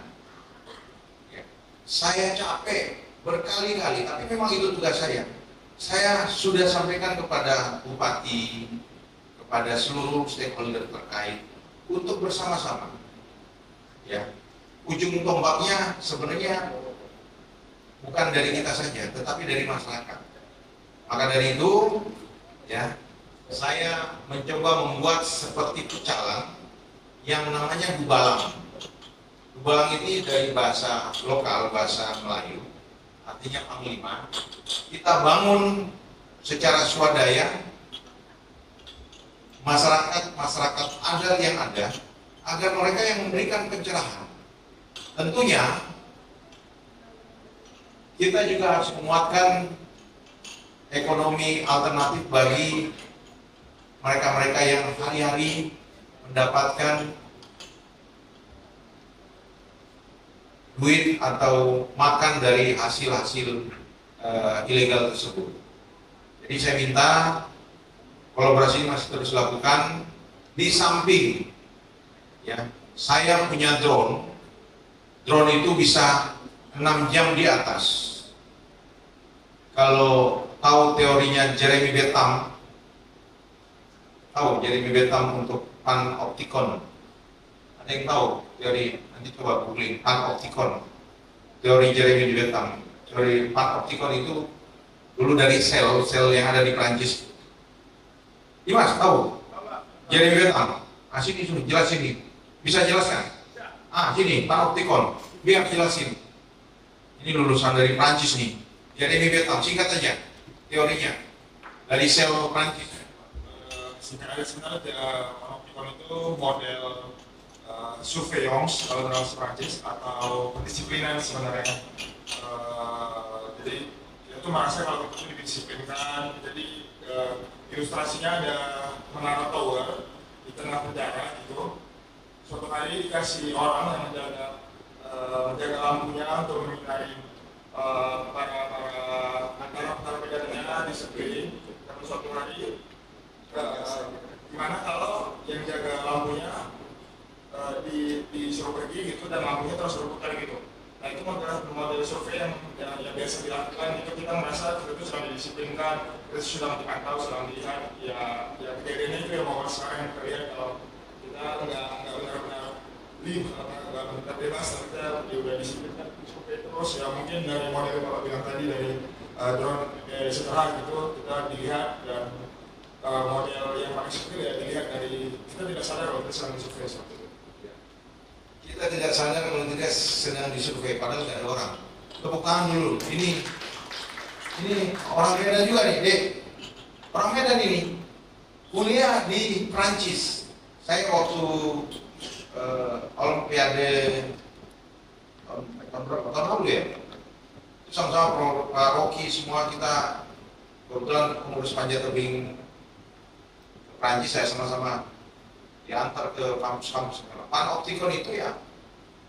Ya. Saya capek berkali-kali, tapi memang itu tugas saya. Saya sudah sampaikan kepada bupati, kepada seluruh stakeholder terkait untuk bersama-sama. Ya, ujung tombaknya sebenarnya bukan dari kita saja, tetapi dari masyarakat. Maka dari itu, ya, saya mencoba membuat seperti pecalang yang namanya gubalang. Gubalang ini dari bahasa lokal, bahasa Melayu, artinya panglima. Kita bangun secara swadaya masyarakat adat yang ada, agar mereka yang memberikan pencerahan. Tentunya kita juga harus menguatkan ekonomi alternatif bagi mereka-mereka yang hari-hari mendapatkan duit atau makan dari hasil-hasil ilegal tersebut. Jadi saya minta kolaborasi ini masih terus dilakukan. Di samping, ya, saya punya drone. Drone itu bisa 6 jam di atas. Kalau tahu teorinya Jeremy Bentham, tahu Jeremy Bentham untuk panopticon? Ada yang tahu teori? Nanti coba googling panopticon. Teori Jeremy Bentham. Teori panopticon itu dulu dari sel yang ada di Prancis. Dimas tahu? Jeremy Bentham. Ah, sini jelas sini. Bisa jelaskan? Ah, sini panopticon. Biar jelasin. Ini lulusan dari Prancis nih. Jeremy Bentham, singkat aja teorinya dari sel Prancis. Singkat aja sebenarnya panopticon itu model surveillance kalau dalam Prancis atau pendisiplinan sebenarnya. Jadi itu merasa kalau itu didisiplinkan. Jadi ilustrasinya ada menara tower di tengah penjara gitu. Suatu hari dikasih orang yang menjaga lampunya untuk menghindari para penjaganya di sekeliling. Tapi suatu hari gimana kalau yang jaga lampunya disuruh pergi gitu dan lampunya terus berputar gitu. Nah itu model survei yang biasa dilakukan. Itu kita merasa kita itu sedang didisiplinkan, kita sudah dipantau, sedang dilihat. Ya kejadiannya itu yang mau sekarang yang terlihat kalau kita nggak benar-benar live, nggak benar bebas, tapi kita udah disiplinkan survei terus. Ya mungkin dari model yang Bapak bilang tadi dari drone setara gitu kita dilihat dan model yang paling skill ya dilihat dari kita tidak sadar kalau kita sedang survei seperti itu. Kita tidak sadar kalau tidak sedang disurvei, padahal tidak ada orang. Tepuk tangan dulu. Ini orang Medan juga nih, Dek. Orang Medan ini kuliah di Prancis. Saya waktu Olimpiade tahun lalu ya, sama-sama Pak Rocky semua kita kebetulan pengurus panjat tebing Prancis, saya sama-sama diantar ke kampus-kampus. Panoptikon itu ya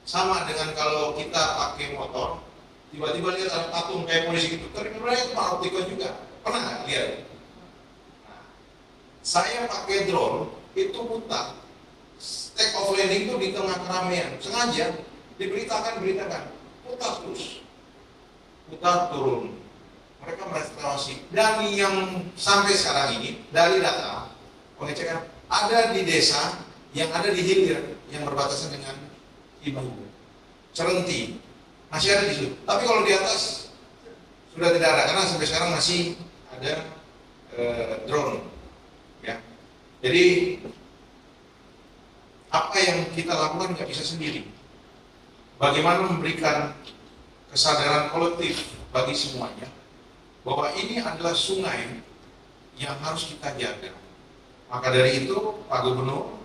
sama dengan kalau kita pakai motor, tiba-tiba lihat ada patung kayak polisi gitu, ternyata itu panoptikon juga. Pernah nggak lihat? Nah, saya pakai drone itu putar, take off landing itu di tengah keramaian, sengaja diberitakan, putar terus, putar turun. Mereka merestoratif. Dan yang sampai sekarang ini dari data pengecekan ada di desa yang ada di hilir yang berbatasan dengan Ibu Cerenti, masih ada di situ. Tapi kalau di atas sudah tidak ada karena sampai sekarang masih ada drone. Ya, jadi apa yang kita lakukan nggak bisa sendiri. Bagaimana memberikan kesadaran kolektif bagi semuanya bahwa ini adalah sungai yang harus kita jaga. Maka dari itu Pak Gubernur,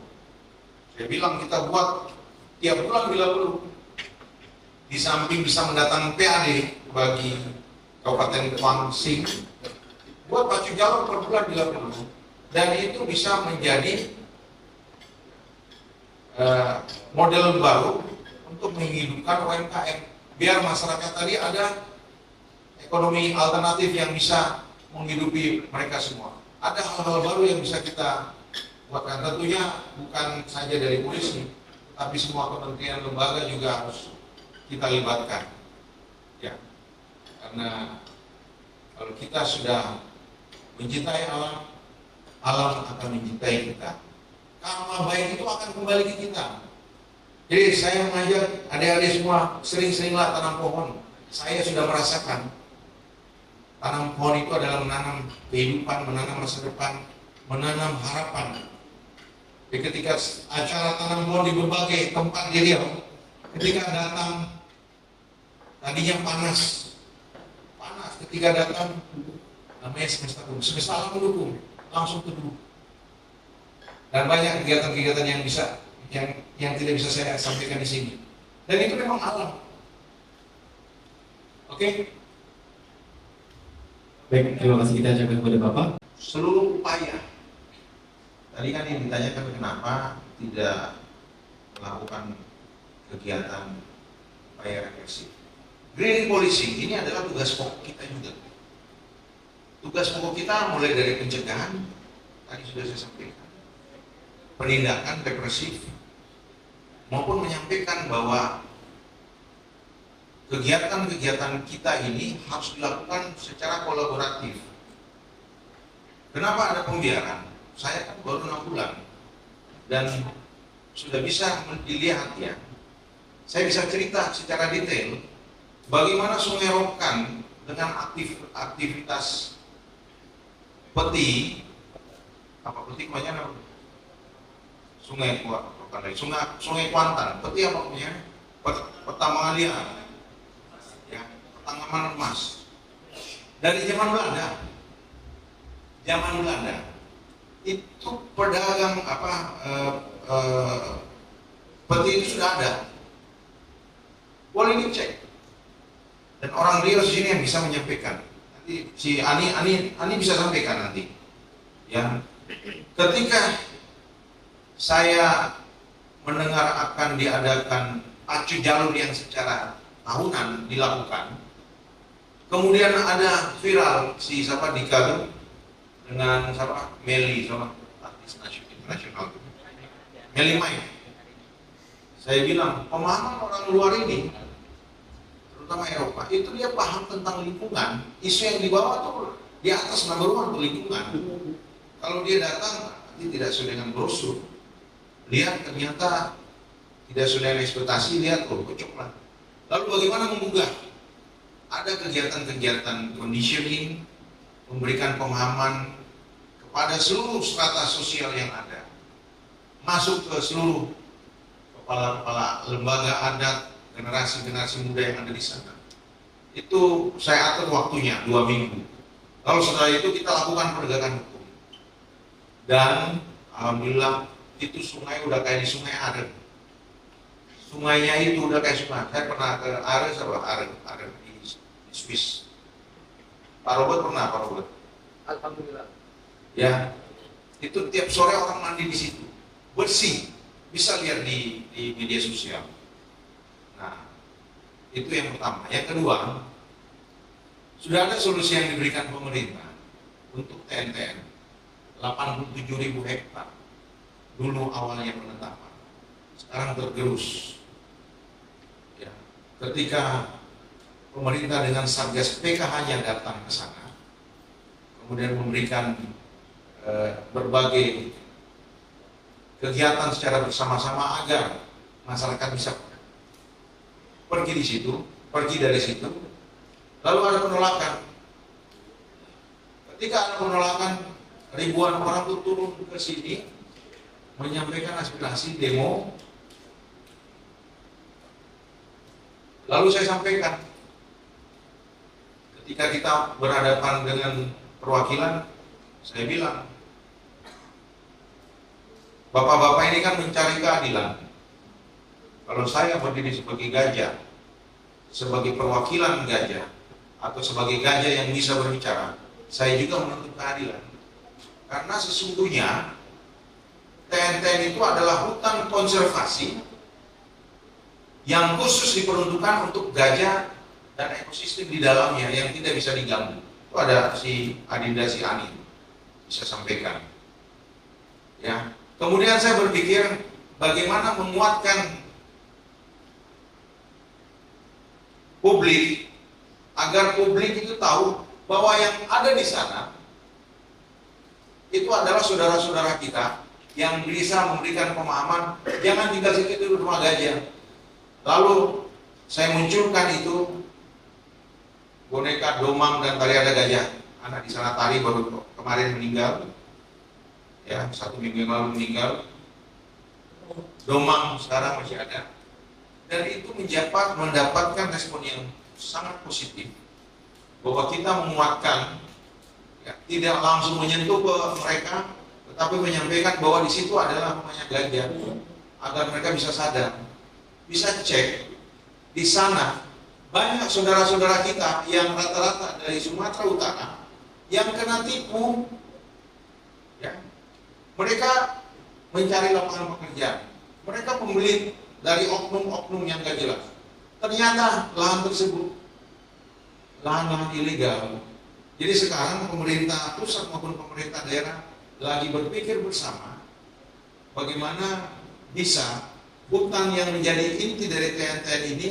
saya bilang kita buat tiap bulan bila perlu, di samping bisa mendatangkan PAD bagi Kabupaten Kuangsing, buat pacu jalan per bulan bila perlu, dan itu bisa menjadi model baru untuk menghidupkan UMKM, biar masyarakat tadi ada ekonomi alternatif yang bisa menghidupi mereka semua. Ada hal-hal baru yang bisa kita buatkan, tentunya bukan saja dari polisi, tapi semua kementerian lembaga juga harus kita libatkan. Ya, karena kalau kita sudah mencintai alam, alam akan mencintai kita. Karma baik itu akan kembali ke kita. Jadi saya mengajak adik-adik semua, sering-seringlah tanam pohon. Saya sudah merasakan tanam pohon itu adalah menanam kehidupan, menanam masa depan, menanam harapan. Jadi ketika acara tanam pohon di berbagai tempat di Riau, ketika datang tadinya panas, ketika datang namanya semesta alam mendukung, langsung teduh. Dan banyak kegiatan-kegiatan yang bisa yang tidak bisa saya sampaikan di sini. Dan itu memang alam. Oke? Baik, terima kasih kita ucapkan kepada Bapak. Seluruh upaya. Tadi kan yang ditanyakan kenapa tidak melakukan kegiatan upaya represif. Green policing ini adalah tugas pokok kita juga. Tugas pokok kita mulai dari pencegahan, tadi sudah saya sampaikan, penindakan represif, maupun menyampaikan bahwa kegiatan-kegiatan kita ini harus dilakukan secara kolaboratif. Kenapa ada pembiaran? Saya kan baru 6 bulan dan sudah bisa dilihat ya. Saya bisa cerita secara detail bagaimana Sungai Rokan dengan aktivitas peti, apa peti kebanyakan apa? Sungai Kuantan, peti apa punya? Pertambangan liar, ya, pertambangan emas. Dari zaman Belanda, itu pedagang peti itu sudah ada. Boleh dicek. Dan orang Riau di sini yang bisa menyampaikan. Nanti si Ani bisa sampaikan nanti. Ya, ketika saya mendengar akan diadakan pacu jalur yang secara tahunan dilakukan. Kemudian ada viral si siapa Dika dengan siapa Meli sama artis internasional Meli Mai. Saya bilang pemahaman orang luar ini, terutama Eropa, itu dia paham tentang lingkungan. Isu yang dibawa tuh di atas nomor 1 tuh lingkungan. Kalau dia datang nanti tidak sesuai dengan brosur. Lihat ternyata tidak sudah ekspektasi, lihat kocok lah. Lalu bagaimana menggugah? ada kegiatan-kegiatan conditioning, memberikan pemahaman kepada seluruh strata sosial yang ada, masuk ke seluruh kepala-kepala lembaga adat, generasi-generasi muda yang ada di sana. Itu saya atur waktunya 2 minggu. Lalu setelah itu kita lakukan penegakan hukum. Dan alhamdulillah itu sungai udah kayak di Sungai Are. Sungainya itu udah kayak sungai. Saya pernah ke Are di Swiss. Pak Robert pernah, Pak Robert? Alhamdulillah. Ya, itu tiap sore orang mandi di situ, bersih, bisa lihat di media sosial. Nah, itu yang pertama. Yang kedua, sudah ada solusi yang diberikan pemerintah untuk TNTN, 87.000 hektar. Dulu awalnya penetapan, sekarang tergerus. Ya, ketika pemerintah dengan Satgas PKH-nya datang ke sana, kemudian memberikan berbagai kegiatan secara bersama-sama agar masyarakat bisa pergi di situ, pergi dari situ. Lalu ada penolakan. Ketika ada penolakan, ribuan orang itu turun ke sini menyampaikan aspirasi demo. Lalu saya sampaikan, ketika kita berhadapan dengan perwakilan, saya bilang, bapak-bapak ini kan mencari keadilan. Kalau saya berdiri sebagai gajah, sebagai perwakilan gajah, atau sebagai gajah yang bisa berbicara, saya juga menuntut keadilan. Karena sesungguhnya TNTN itu adalah hutan konservasi yang khusus diperuntukkan untuk gajah dan ekosistem di dalamnya yang tidak bisa diganggu. Itu ada si Adinda si Ani bisa sampaikan. Ya. Kemudian saya berpikir bagaimana menguatkan publik agar publik itu tahu bahwa yang ada di sana itu adalah saudara-saudara kita yang bisa memberikan pemahaman, jangan tinggal situ di rumah gajah. Lalu saya munculkan itu boneka domang dan tari ada gajah. Anak di sana tari baru kemarin meninggal, ya 1 minggu yang lalu meninggal. Domang sekarang masih ada, dan itu mendapatkan respon yang sangat positif bahwa kita menguatkan, ya, tidak langsung menyentuh ke mereka, tetapi menyampaikan bahwa di situ adalah rumahnya gajah agar mereka bisa sadar, bisa cek di sana. Banyak saudara-saudara kita yang rata-rata dari Sumatera Utara yang kena tipu, ya. Mereka mencari lapangan pekerjaan, mereka pembeli dari oknum-oknum yang gak jelas. Ternyata lahan tersebut lahan-lahan ilegal. Jadi sekarang pemerintah pusat maupun pemerintah daerah lagi berpikir bersama bagaimana bisa hutan yang menjadi inti dari TNTN ini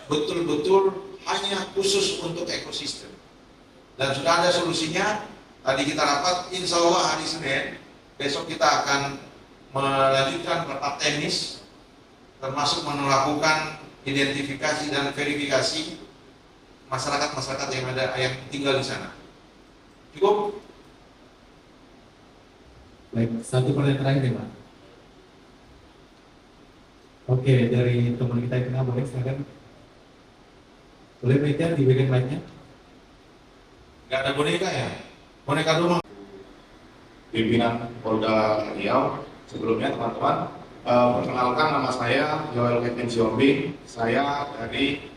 betul-betul hanya khusus untuk ekosistem. Dan sudah ada solusinya. Tadi kita rapat, insya Allah hari Senin, besok kita akan melanjutkan rapat teknis, termasuk melakukan identifikasi dan verifikasi masyarakat-masyarakat yang ada yang tinggal di sana. Cukup? Baik, satu pertanyaan terakhir nih Pak. Oke, dari teman kita yang kenal, boleh silakan. Boleh meja di bagian mic-nya? Gak ada boneka ya? Boneka domang. Pimpinan Polda Riau. Sebelumnya teman-teman, perkenalkan nama saya Joel Kevin Siombi. Saya dari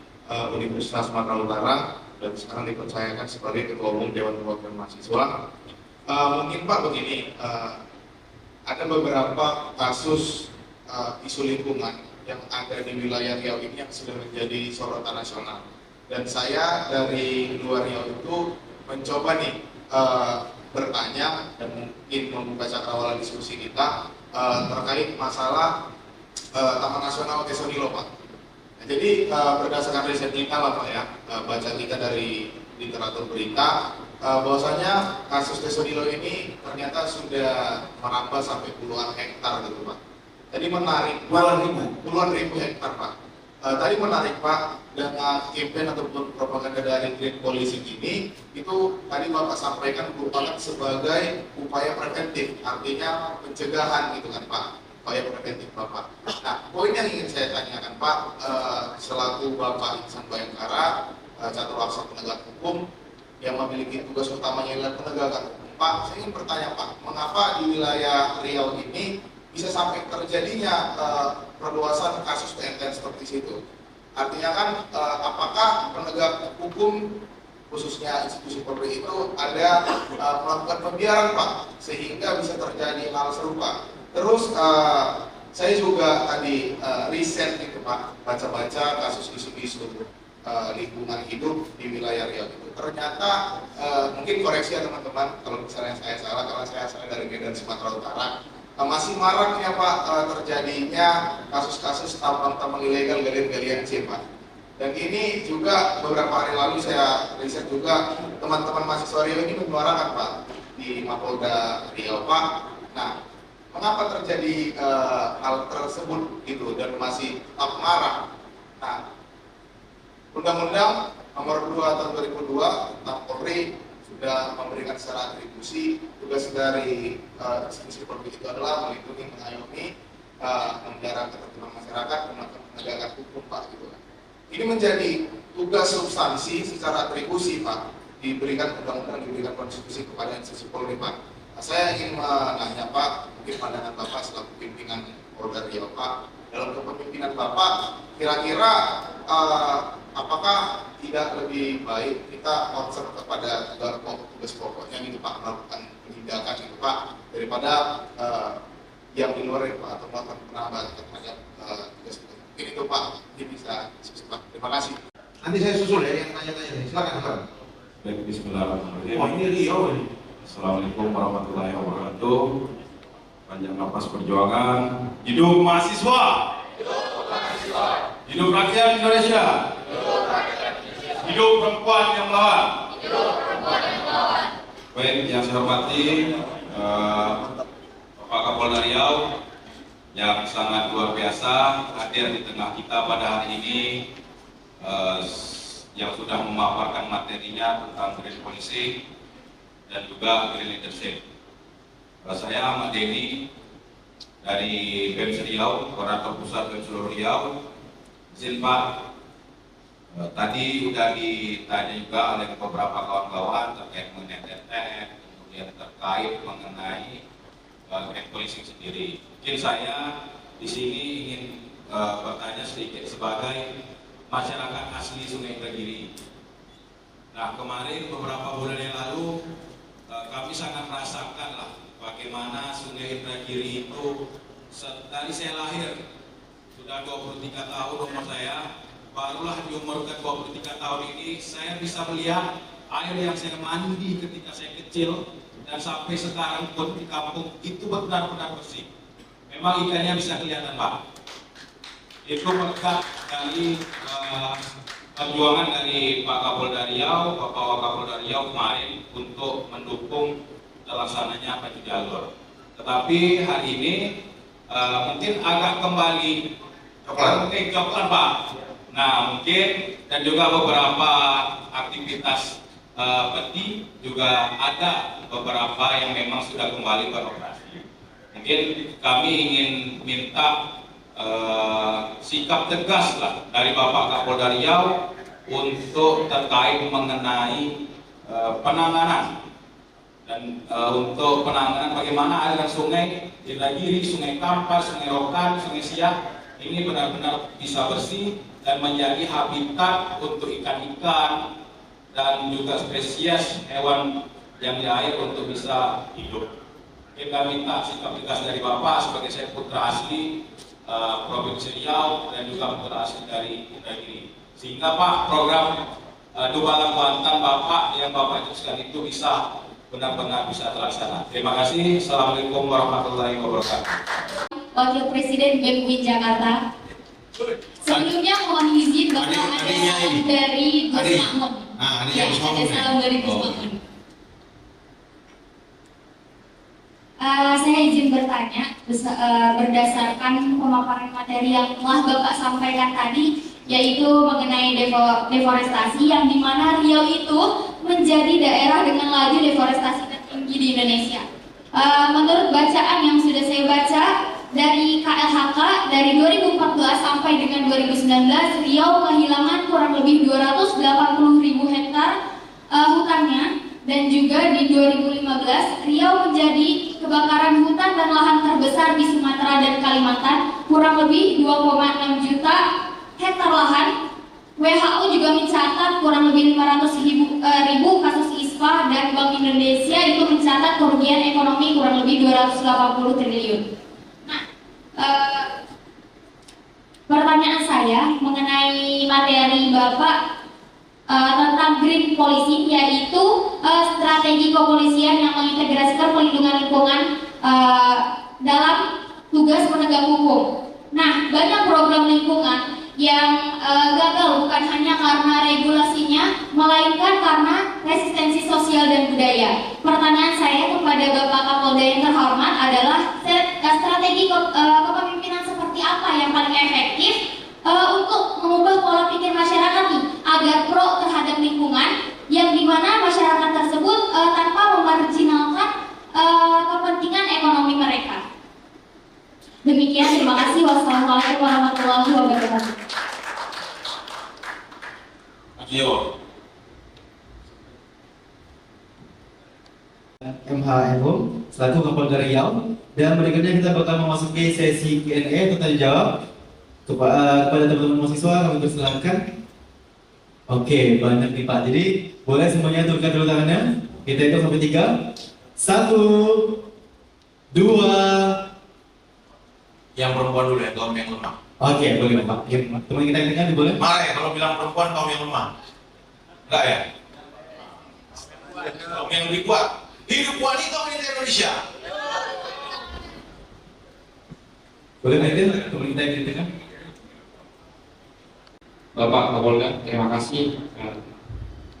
Universitas Sumatera Utara dan sekarang dipercayakan sebagai Ketua Umum Dewan Perwakilan Mahasiswa. Mungkin Pak begini, ada beberapa kasus isu lingkungan yang ada di wilayah Riau ini yang sudah menjadi sorotan nasional. Dan saya dari luar Riau itu mencoba nih bertanya dan mungkin membuka cakrawala diskusi kita terkait masalah Taman Nasional Tesonilo Pak. Nah, jadi berdasarkan riset kita lah Pak ya, baca kita dari literatur berita, bahwasanya kasus Tesonilo ini ternyata sudah merambah sampai puluhan hektar gitu Pak. Jadi menarik, puluhan ribu hektar Pak. tadi menarik Pak, dengan campaign ataupun propaganda dari Green Policing ini, itu tadi Bapak sampaikan merupakan sebagai upaya preventif, artinya pencegahan gitu kan Pak, upaya preventif Bapak. Nah, poin yang ingin saya tanyakan Pak, selaku Bapak Insan Bayangkara, catur laksa penegak hukum yang memiliki tugas utamanya adalah penegakan hukum. Pak, saya ingin bertanya Pak, mengapa di wilayah Riau ini bisa sampai terjadinya perluasan kasus TNT seperti itu? Artinya kan apakah penegak hukum khususnya institusi Polri itu ada melakukan pembiaran Pak sehingga bisa terjadi hal serupa? Terus saya juga tadi riset gitu Pak, baca-baca kasus isu-isu lingkungan hidup di wilayah Riau itu. Ternyata mungkin koreksi ya teman-teman kalau misalnya saya salah, karena saya asal dari Medan Sumatera Utara. Masih maraknya Pak terjadinya kasus-kasus tambang-tambang ilegal galian C Pak. Dan ini juga beberapa hari lalu saya riset juga teman-teman mahasiswa Riau ini menyuarakan Pak di Mapolda Riau Pak. Nah, mengapa terjadi hal tersebut gitu dan masih tetap marak? Nah, Undang-Undang Nomor 2 Tahun 2002 tentang Polri sudah memberikan secara atribusi tugas dari institusi Polri itu adalah melindungi, mengayomi, memelihara ketertiban masyarakat, melakukan penegakan hukum Pak gitu. Ini menjadi tugas substansi secara atribusi Pak, diberikan undang-undang, diberikan konstitusi kepada institusi Polri Pak. Saya ingin menanya Pak, mungkin pandangan Bapak selaku pimpinan Polda Riau Pak, dalam kepemimpinan Bapak, kira-kira apakah tidak lebih baik kita concern kepada tugas pokoknya itu Pak, melakukan penindakan itu Pak, daripada yang di luar itu Pak, atau melakukan penambahan terhadap tugas pokok. Mungkin itu Pak, ini bisa Pak. Terima kasih. Nanti saya susul ya yang tanya-tanya nih. Silakan. Baik, bismillahirrahmanirrahim. Oh ini Riau ini. Assalamualaikum warahmatullahi wabarakatuh. Panjang napas perjuangan. Hidup mahasiswa. Hidup rakyat Indonesia. Hidup perempuan yang melawan. Baik, yang saya hormati Bapak Kapolda Riau yang sangat luar biasa hadir di tengah kita pada hari ini, yang sudah memaparkan materinya tentang green policy dan juga green leadership. Saya Ahmad Denny dari BEM Riau, Koordinator Pusat BEM seluruh Riau. Izin Pak, tadi sudah ditanya juga oleh beberapa kawan-kawan terkait mengenai TNT, kemudian terkait mengenai green policing sendiri. Mungkin saya di sini ingin bertanya sedikit sebagai masyarakat asli Sungai Indragiri. Nah, kemarin beberapa bulan yang lalu kami sangat merasakan lah bagaimana Sungai Indragiri itu dari saya lahir sudah 23 tahun umur saya, barulah di umur ke-23 tahun ini saya bisa melihat air yang saya mandi ketika saya kecil dan sampai sekarang pun di kampung itu benar-benar bersih. Memang ikannya bisa kelihatan Pak. Itu berkat dari perjuangan dari Pak Kapolda Riau, Bapak Wakapolda Riau kemarin untuk mendukung terlaksananya Baju Jalur. Tetapi hari ini mungkin agak kembali coklat Pak. Nah mungkin dan juga beberapa aktivitas peti juga ada beberapa yang memang sudah kembali beroperasi. Mungkin kami ingin minta sikap tegas lah dari Bapak Kapolda Riau untuk terkait mengenai penanganan dan untuk penanganan bagaimana aliran sungai Indragiri, Sungai Kampar, Sungai Rokan, Sungai Siak ini benar-benar bisa bersih dan menjadi habitat untuk ikan-ikan dan juga spesies hewan yang di air untuk bisa hidup. Kita minta sikap tegas dari Bapak sebagai saya putra asli Provinsi Riau dan juga putra asli dari Indragiri, sehingga Pak program Dubalang Banten Bapak yang Bapak instruksikan itu bisa benar-benar bisa terlaksana. Terima kasih. Assalamualaikum warahmatullahi wabarakatuh. Wakil Presiden BEM UIN Jakarta. Sebelumnya mohon izin Bapak ada salam dari Gus Makmun. Ya, ada salam dari Gus Makmun. Saya izin bertanya, berdasarkan pemaparan materi yang telah Bapak sampaikan tadi, yaitu mengenai deforestasi, yang dimana Riau itu menjadi daerah dengan laju deforestasi tertinggi di Indonesia. Menurut bacaan yang sudah saya baca dari KLHK, dari 2014 sampai dengan 2019, Riau kehilangan kurang lebih 280.000 hektar hutannya, dan juga di 2015 Riau menjadi kebakaran hutan dan lahan terbesar di Sumatera dan Kalimantan, kurang lebih 2,6 juta hektar lahan. WHO juga mencatat kurang lebih 500.000 kasus ISPA, dan Bank Indonesia itu mencatat kerugian ekonomi kurang lebih 280 triliun. Nah, pertanyaan saya mengenai materi Bapak tentang green policing, yaitu strategi kepolisian yang mengintegrasikan pelindungan lingkungan dalam tugas penegak hukum. Nah, banyak program lingkungan yang gagal bukan hanya karena regulasinya, melainkan karena resistensi sosial dan budaya. Pertanyaan saya kepada Bapak Kapolda yang terhormat adalah strategi kepemimpinan seperti apa yang paling efektif untuk mengubah pola pikir masyarakat nih, agar pro terhadap lingkungan, yang dimana masyarakat tersebut tanpa memarginalkan kepentingan ekonomi mereka. Demikian, terima kasih. Wassalamualaikum warahmatullahi wabarakatuh. Ayo. MHMU selaku Kapolda Riau, dan berikutnya kita bakal memasuki sesi Q&A atau tanya jawab kepada teman-teman mahasiswa. Kami persilakan. Oke, banyak nih Pak. Jadi boleh semuanya turunkan dulu tangannya. Kita hitung sampai 3. 1, 2. Yang perempuan dulu ya, kaum yang lemah. Oke, boleh Pak. Teman kita yang tinggal boleh? Marah ya kalau bilang perempuan kaum yang lemah. Enggak ya? Kaum yang lebih kuat. Hidup wanita Indonesia. Boleh Maidin, teman kita yang di tengah. Bapak Kapolda, terima kasih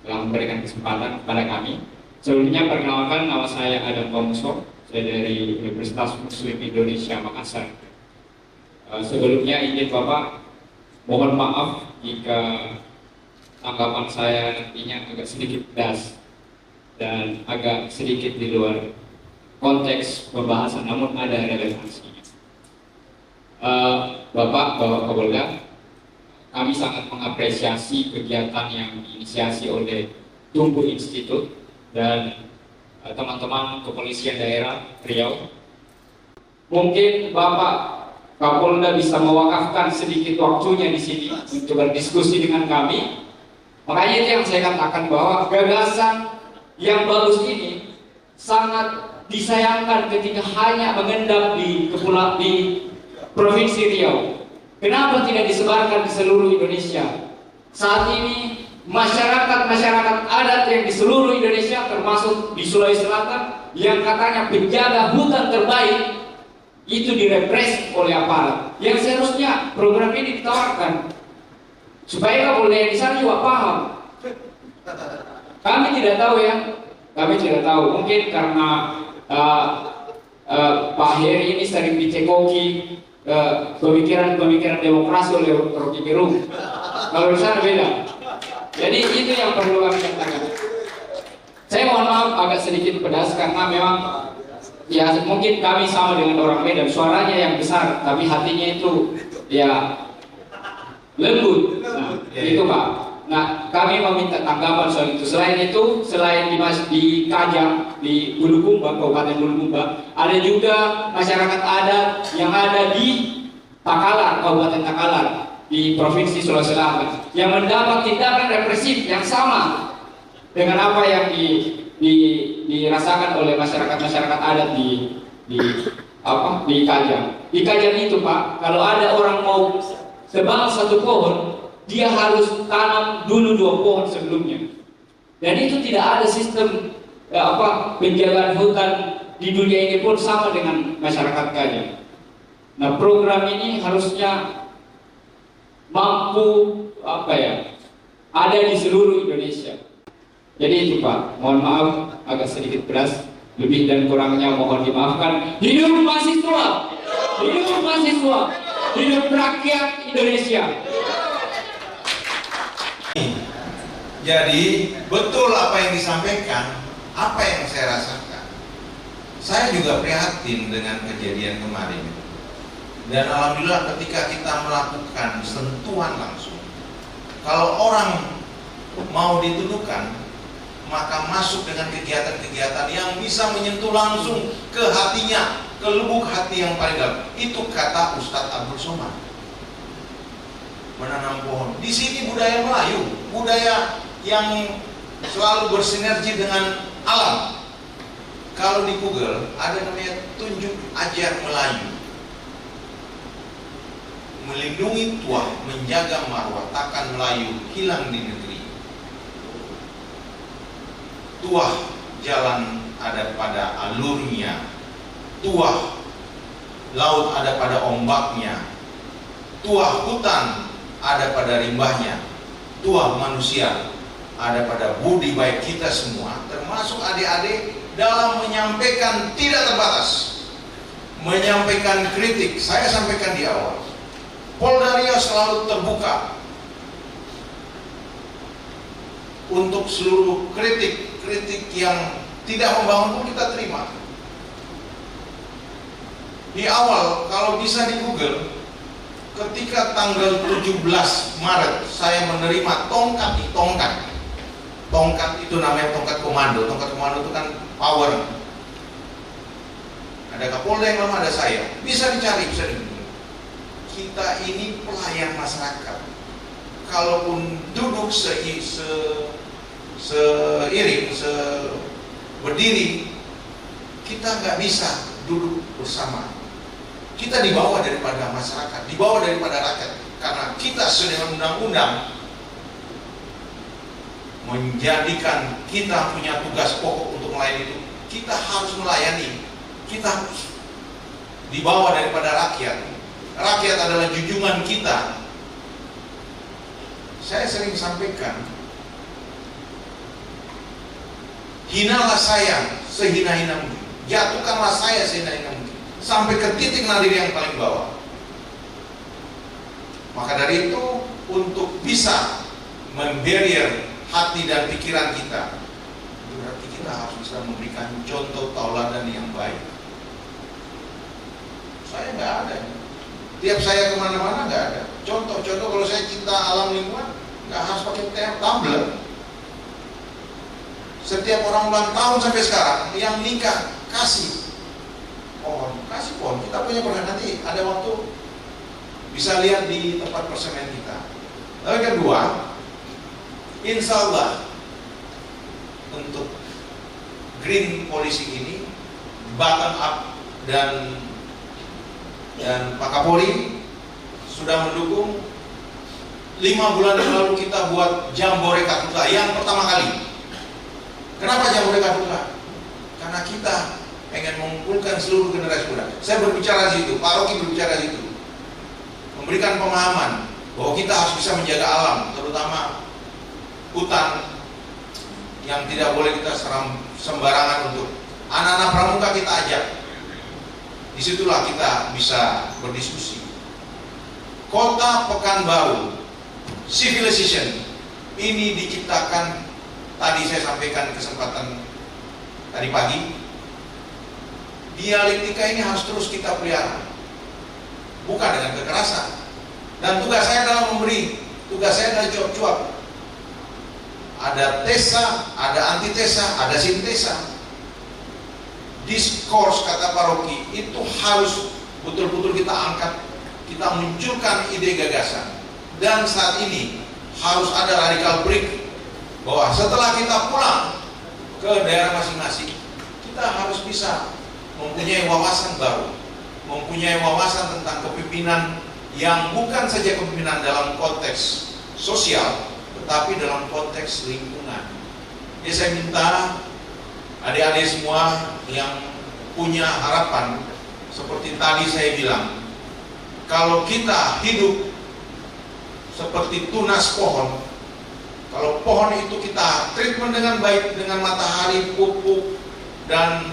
telah memberikan kesempatan kepada kami. Sebelumnya perkenalkan, nama saya Adam Pamuso, saya dari Universitas Muslim Indonesia Makassar. Sebelumnya izin Bapak, mohon maaf jika tanggapan saya nantinya agak sedikit pedas dan agak sedikit di luar konteks pembahasan, namun ada relevansinya. Bapak Kapolda, kami sangat mengapresiasi kegiatan yang diinisiasi oleh Tumbuh Institute dan teman-teman kepolisian daerah Riau. Mungkin Bapak Kapolda bisa mewakafkan sedikit waktunya di sini untuk berdiskusi dengan kami. Makanya itu yang saya katakan bahwa gagasan yang bagus ini sangat disayangkan ketika hanya mengendap di Provinsi Riau. Kenapa tidak disebarkan di seluruh Indonesia? Saat ini masyarakat adat yang di seluruh Indonesia, termasuk di Sulawesi Selatan, yang katanya penjaga hutan terbaik, itu direpresi oleh aparat. Yang seharusnya program ini ditawarkan supaya Kapolda yang di sana juga paham. Kami tidak tahu ya, kami tidak tahu. Mungkin karena Pak Heri ini sering dicekoki pemikiran demokrasi oleh Rocky Gerung. Kalau di sana beda. Jadi itu yang perlu kami katakan. Saya mohon maaf agak sedikit pedas karena memang ya mungkin kami sama dengan orang Medan, suaranya yang besar tapi hatinya itu ya lembut. Nah, itu Pak. Nah, kami meminta tanggapan soal itu. Selain di Kajang, di Bulukumba, Kabupaten Bulukumba, ada juga masyarakat adat yang ada di Takalar, Kabupaten Takalar, di Provinsi Sulawesi Selatan, yang mendapat tindakan represif yang sama dengan apa yang dirasakan oleh masyarakat adat di Kajang. Di Kajang itu Pak, kalau ada orang mau tebang satu pohon, dia harus tanam dulu 2 pohon sebelumnya. Dan itu tidak ada sistem penjagaan hutan di dunia ini pun sama dengan masyarakat Kajang. Nah, program ini harusnya mampu ada di seluruh Indonesia. Jadi itu Pak, mohon maaf agak sedikit keras, lebih dan kurangnya mohon dimaafkan. Hidup mahasiswa, hidup mahasiswa, hidup rakyat Indonesia. Jadi betul apa yang disampaikan, apa yang saya rasakan. Saya juga prihatin dengan kejadian kemarin. Dan alhamdulillah ketika kita melakukan sentuhan langsung, kalau orang mau dituduhkan, maka masuk dengan kegiatan-kegiatan yang bisa menyentuh langsung ke hatinya, ke lubuk hati yang paling dalam. Itu kata Ustadz Abdul Somad. Menanam pohon. Di sini budaya Melayu, budaya yang selalu bersinergi dengan alam. Kalau di Google ada namanya tunjuk ajar Melayu. Melindungi tuah, menjaga marwah, takkan Melayu hilang di negeri. Tuah jalan ada pada alurnya, tuah laut ada pada ombaknya, tuah hutan ada pada rimbahnya, tuah manusia ada pada budi baik kita semua, termasuk adik-adik, dalam menyampaikan tidak terbatas, menyampaikan kritik. Saya sampaikan di awal, Polda Riau selalu terbuka untuk seluruh kritik yang tidak membangun pun kita terima. Di awal, kalau bisa di Google, ketika tanggal 17 Maret saya menerima tongkat itu namanya tongkat komando. Tongkat komando itu kan power. Ada Kapolda yang lama, ada saya. Bisa dicari, bisa dibeli. Kita ini pelayan masyarakat. Kalaupun duduk berdiri, kita nggak bisa duduk bersama. Kita dibawa daripada masyarakat, dibawa daripada rakyat, karena kita sudah undang-undang menjadikan kita punya tugas pokok untuk melayani itu. Kita harus melayani, kita harus dibawa daripada rakyat. Rakyat adalah junjungan kita. Saya sering sampaikan, hinalah saya sehina-hina mungkin, jatuhkanlah saya sehina-hina mungkin, sampai ke titik nadir yang paling bawah. Maka dari itu, untuk bisa membarier hati dan pikiran kita, berarti kita harus bisa memberikan contoh tauladan yang baik. Saya nggak ada. Tiap saya kemana-mana nggak ada. Contoh-contoh kalau saya cinta alam lingkungan, nggak harus pakai tumbler. Setiap orang ulang tahun sampai sekarang yang nikah kasih pohon. Kita punya pernah, nanti ada waktu bisa lihat di tempat persemen kita. Lalu kedua, insya Allah untuk green policy ini bottom up dan Pak Kapolri sudah mendukung. 5 bulan yang lalu kita buat Jambore Karhutla yang pertama kali. Kenapa Jambore Karhutla? Karena kita pengen mengumpulkan seluruh generasi muda. Saya berbicara di situ, Pak Rocky berbicara di situ, memberikan pemahaman bahwa kita harus bisa menjaga alam, terutama hutan yang tidak boleh kita seram sembarangan. Untuk anak-anak pramuka kita ajak. Disitulah kita bisa berdiskusi. Kota Pekanbaru, civilization ini diciptakan, tadi saya sampaikan kesempatan tadi pagi. Dialektika ini harus terus kita pelihara, bukan dengan kekerasan. Dan tugas saya adalah memberi, tugas saya adalah cuap-cuap. Ada tesa, ada antitesa, ada sintesa. Diskurs, kata Pak Rocky, itu harus betul-betul kita angkat, kita munculkan ide gagasan. Dan saat ini harus ada radical break, bahwa setelah kita pulang ke daerah masing-masing, kita harus bisa mempunyai wawasan baru, mempunyai wawasan tentang kepemimpinan yang bukan saja kepemimpinan dalam konteks sosial, tetapi dalam konteks lingkungan. Jadi saya minta adik-adik semua yang punya harapan, seperti tadi saya bilang, kalau kita hidup seperti tunas pohon, kalau pohon itu kita treatment dengan baik, dengan matahari, pupuk, dan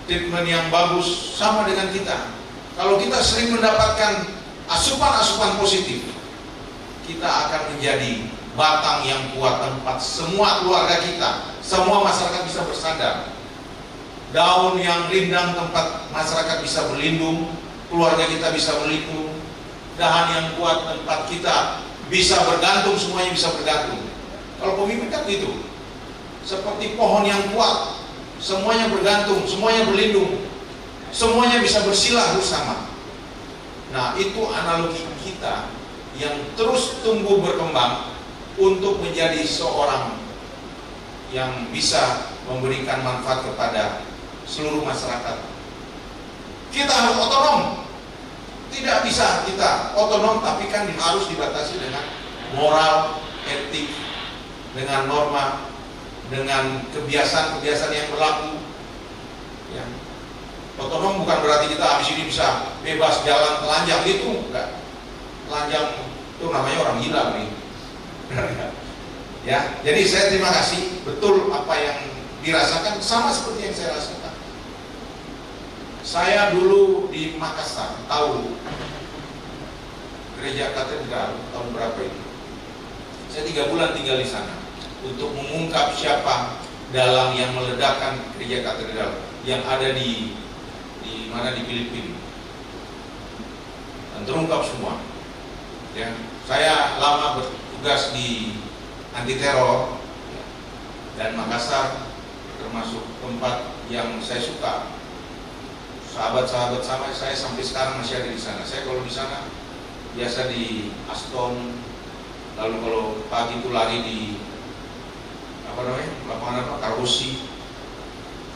treatment yang bagus, sama dengan kita. Kalau kita sering mendapatkan asupan-asupan positif, kita akan menjadi batang yang kuat, tempat semua keluarga kita, semua masyarakat bisa bersandar. Daun yang rindang, tempat masyarakat bisa berlindung, keluarga kita bisa berlindung. Dahan yang kuat, tempat kita bisa bergantung, semuanya bisa bergantung. Kalau pemimpin kan gitu, seperti pohon yang kuat, semuanya bergantung, semuanya berlindung, semuanya bisa bersilah bersama. Nah, itu analogi kita yang terus tumbuh berkembang untuk menjadi seorang yang bisa memberikan manfaat kepada seluruh masyarakat. Kita harus otonom. Tidak bisa kita otonom, tapi kan harus dibatasi dengan moral, etik, dengan norma, dengan kebiasaan-kebiasaan yang berlaku. Ya. Otonom bukan berarti kita habis ini bisa bebas jalan telanjang, itu enggak. Telanjang itu namanya orang gila nih. Ya, jadi saya terima kasih, betul apa yang dirasakan sama seperti yang saya rasakan. Saya dulu di Makassar, tahu gereja katedral tahun berapa itu? Saya 3 bulan tinggal di sana untuk mengungkap siapa dalang yang meledakkan gereja katedral yang ada di mana, di Filipina. Dan terungkap semua. Ya, saya lama bertugas di anti teror, dan Makassar termasuk tempat yang saya suka. Sahabat-sahabat sama saya sampai sekarang masih ada di sana. Saya kalau di sana biasa di Aston, lalu kalau pagi itu lari di lapangan Karosi.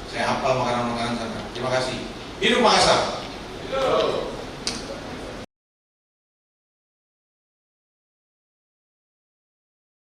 Saya hafal makanan-makanan sana. Terima kasih. Hidup Makassar. Hidup.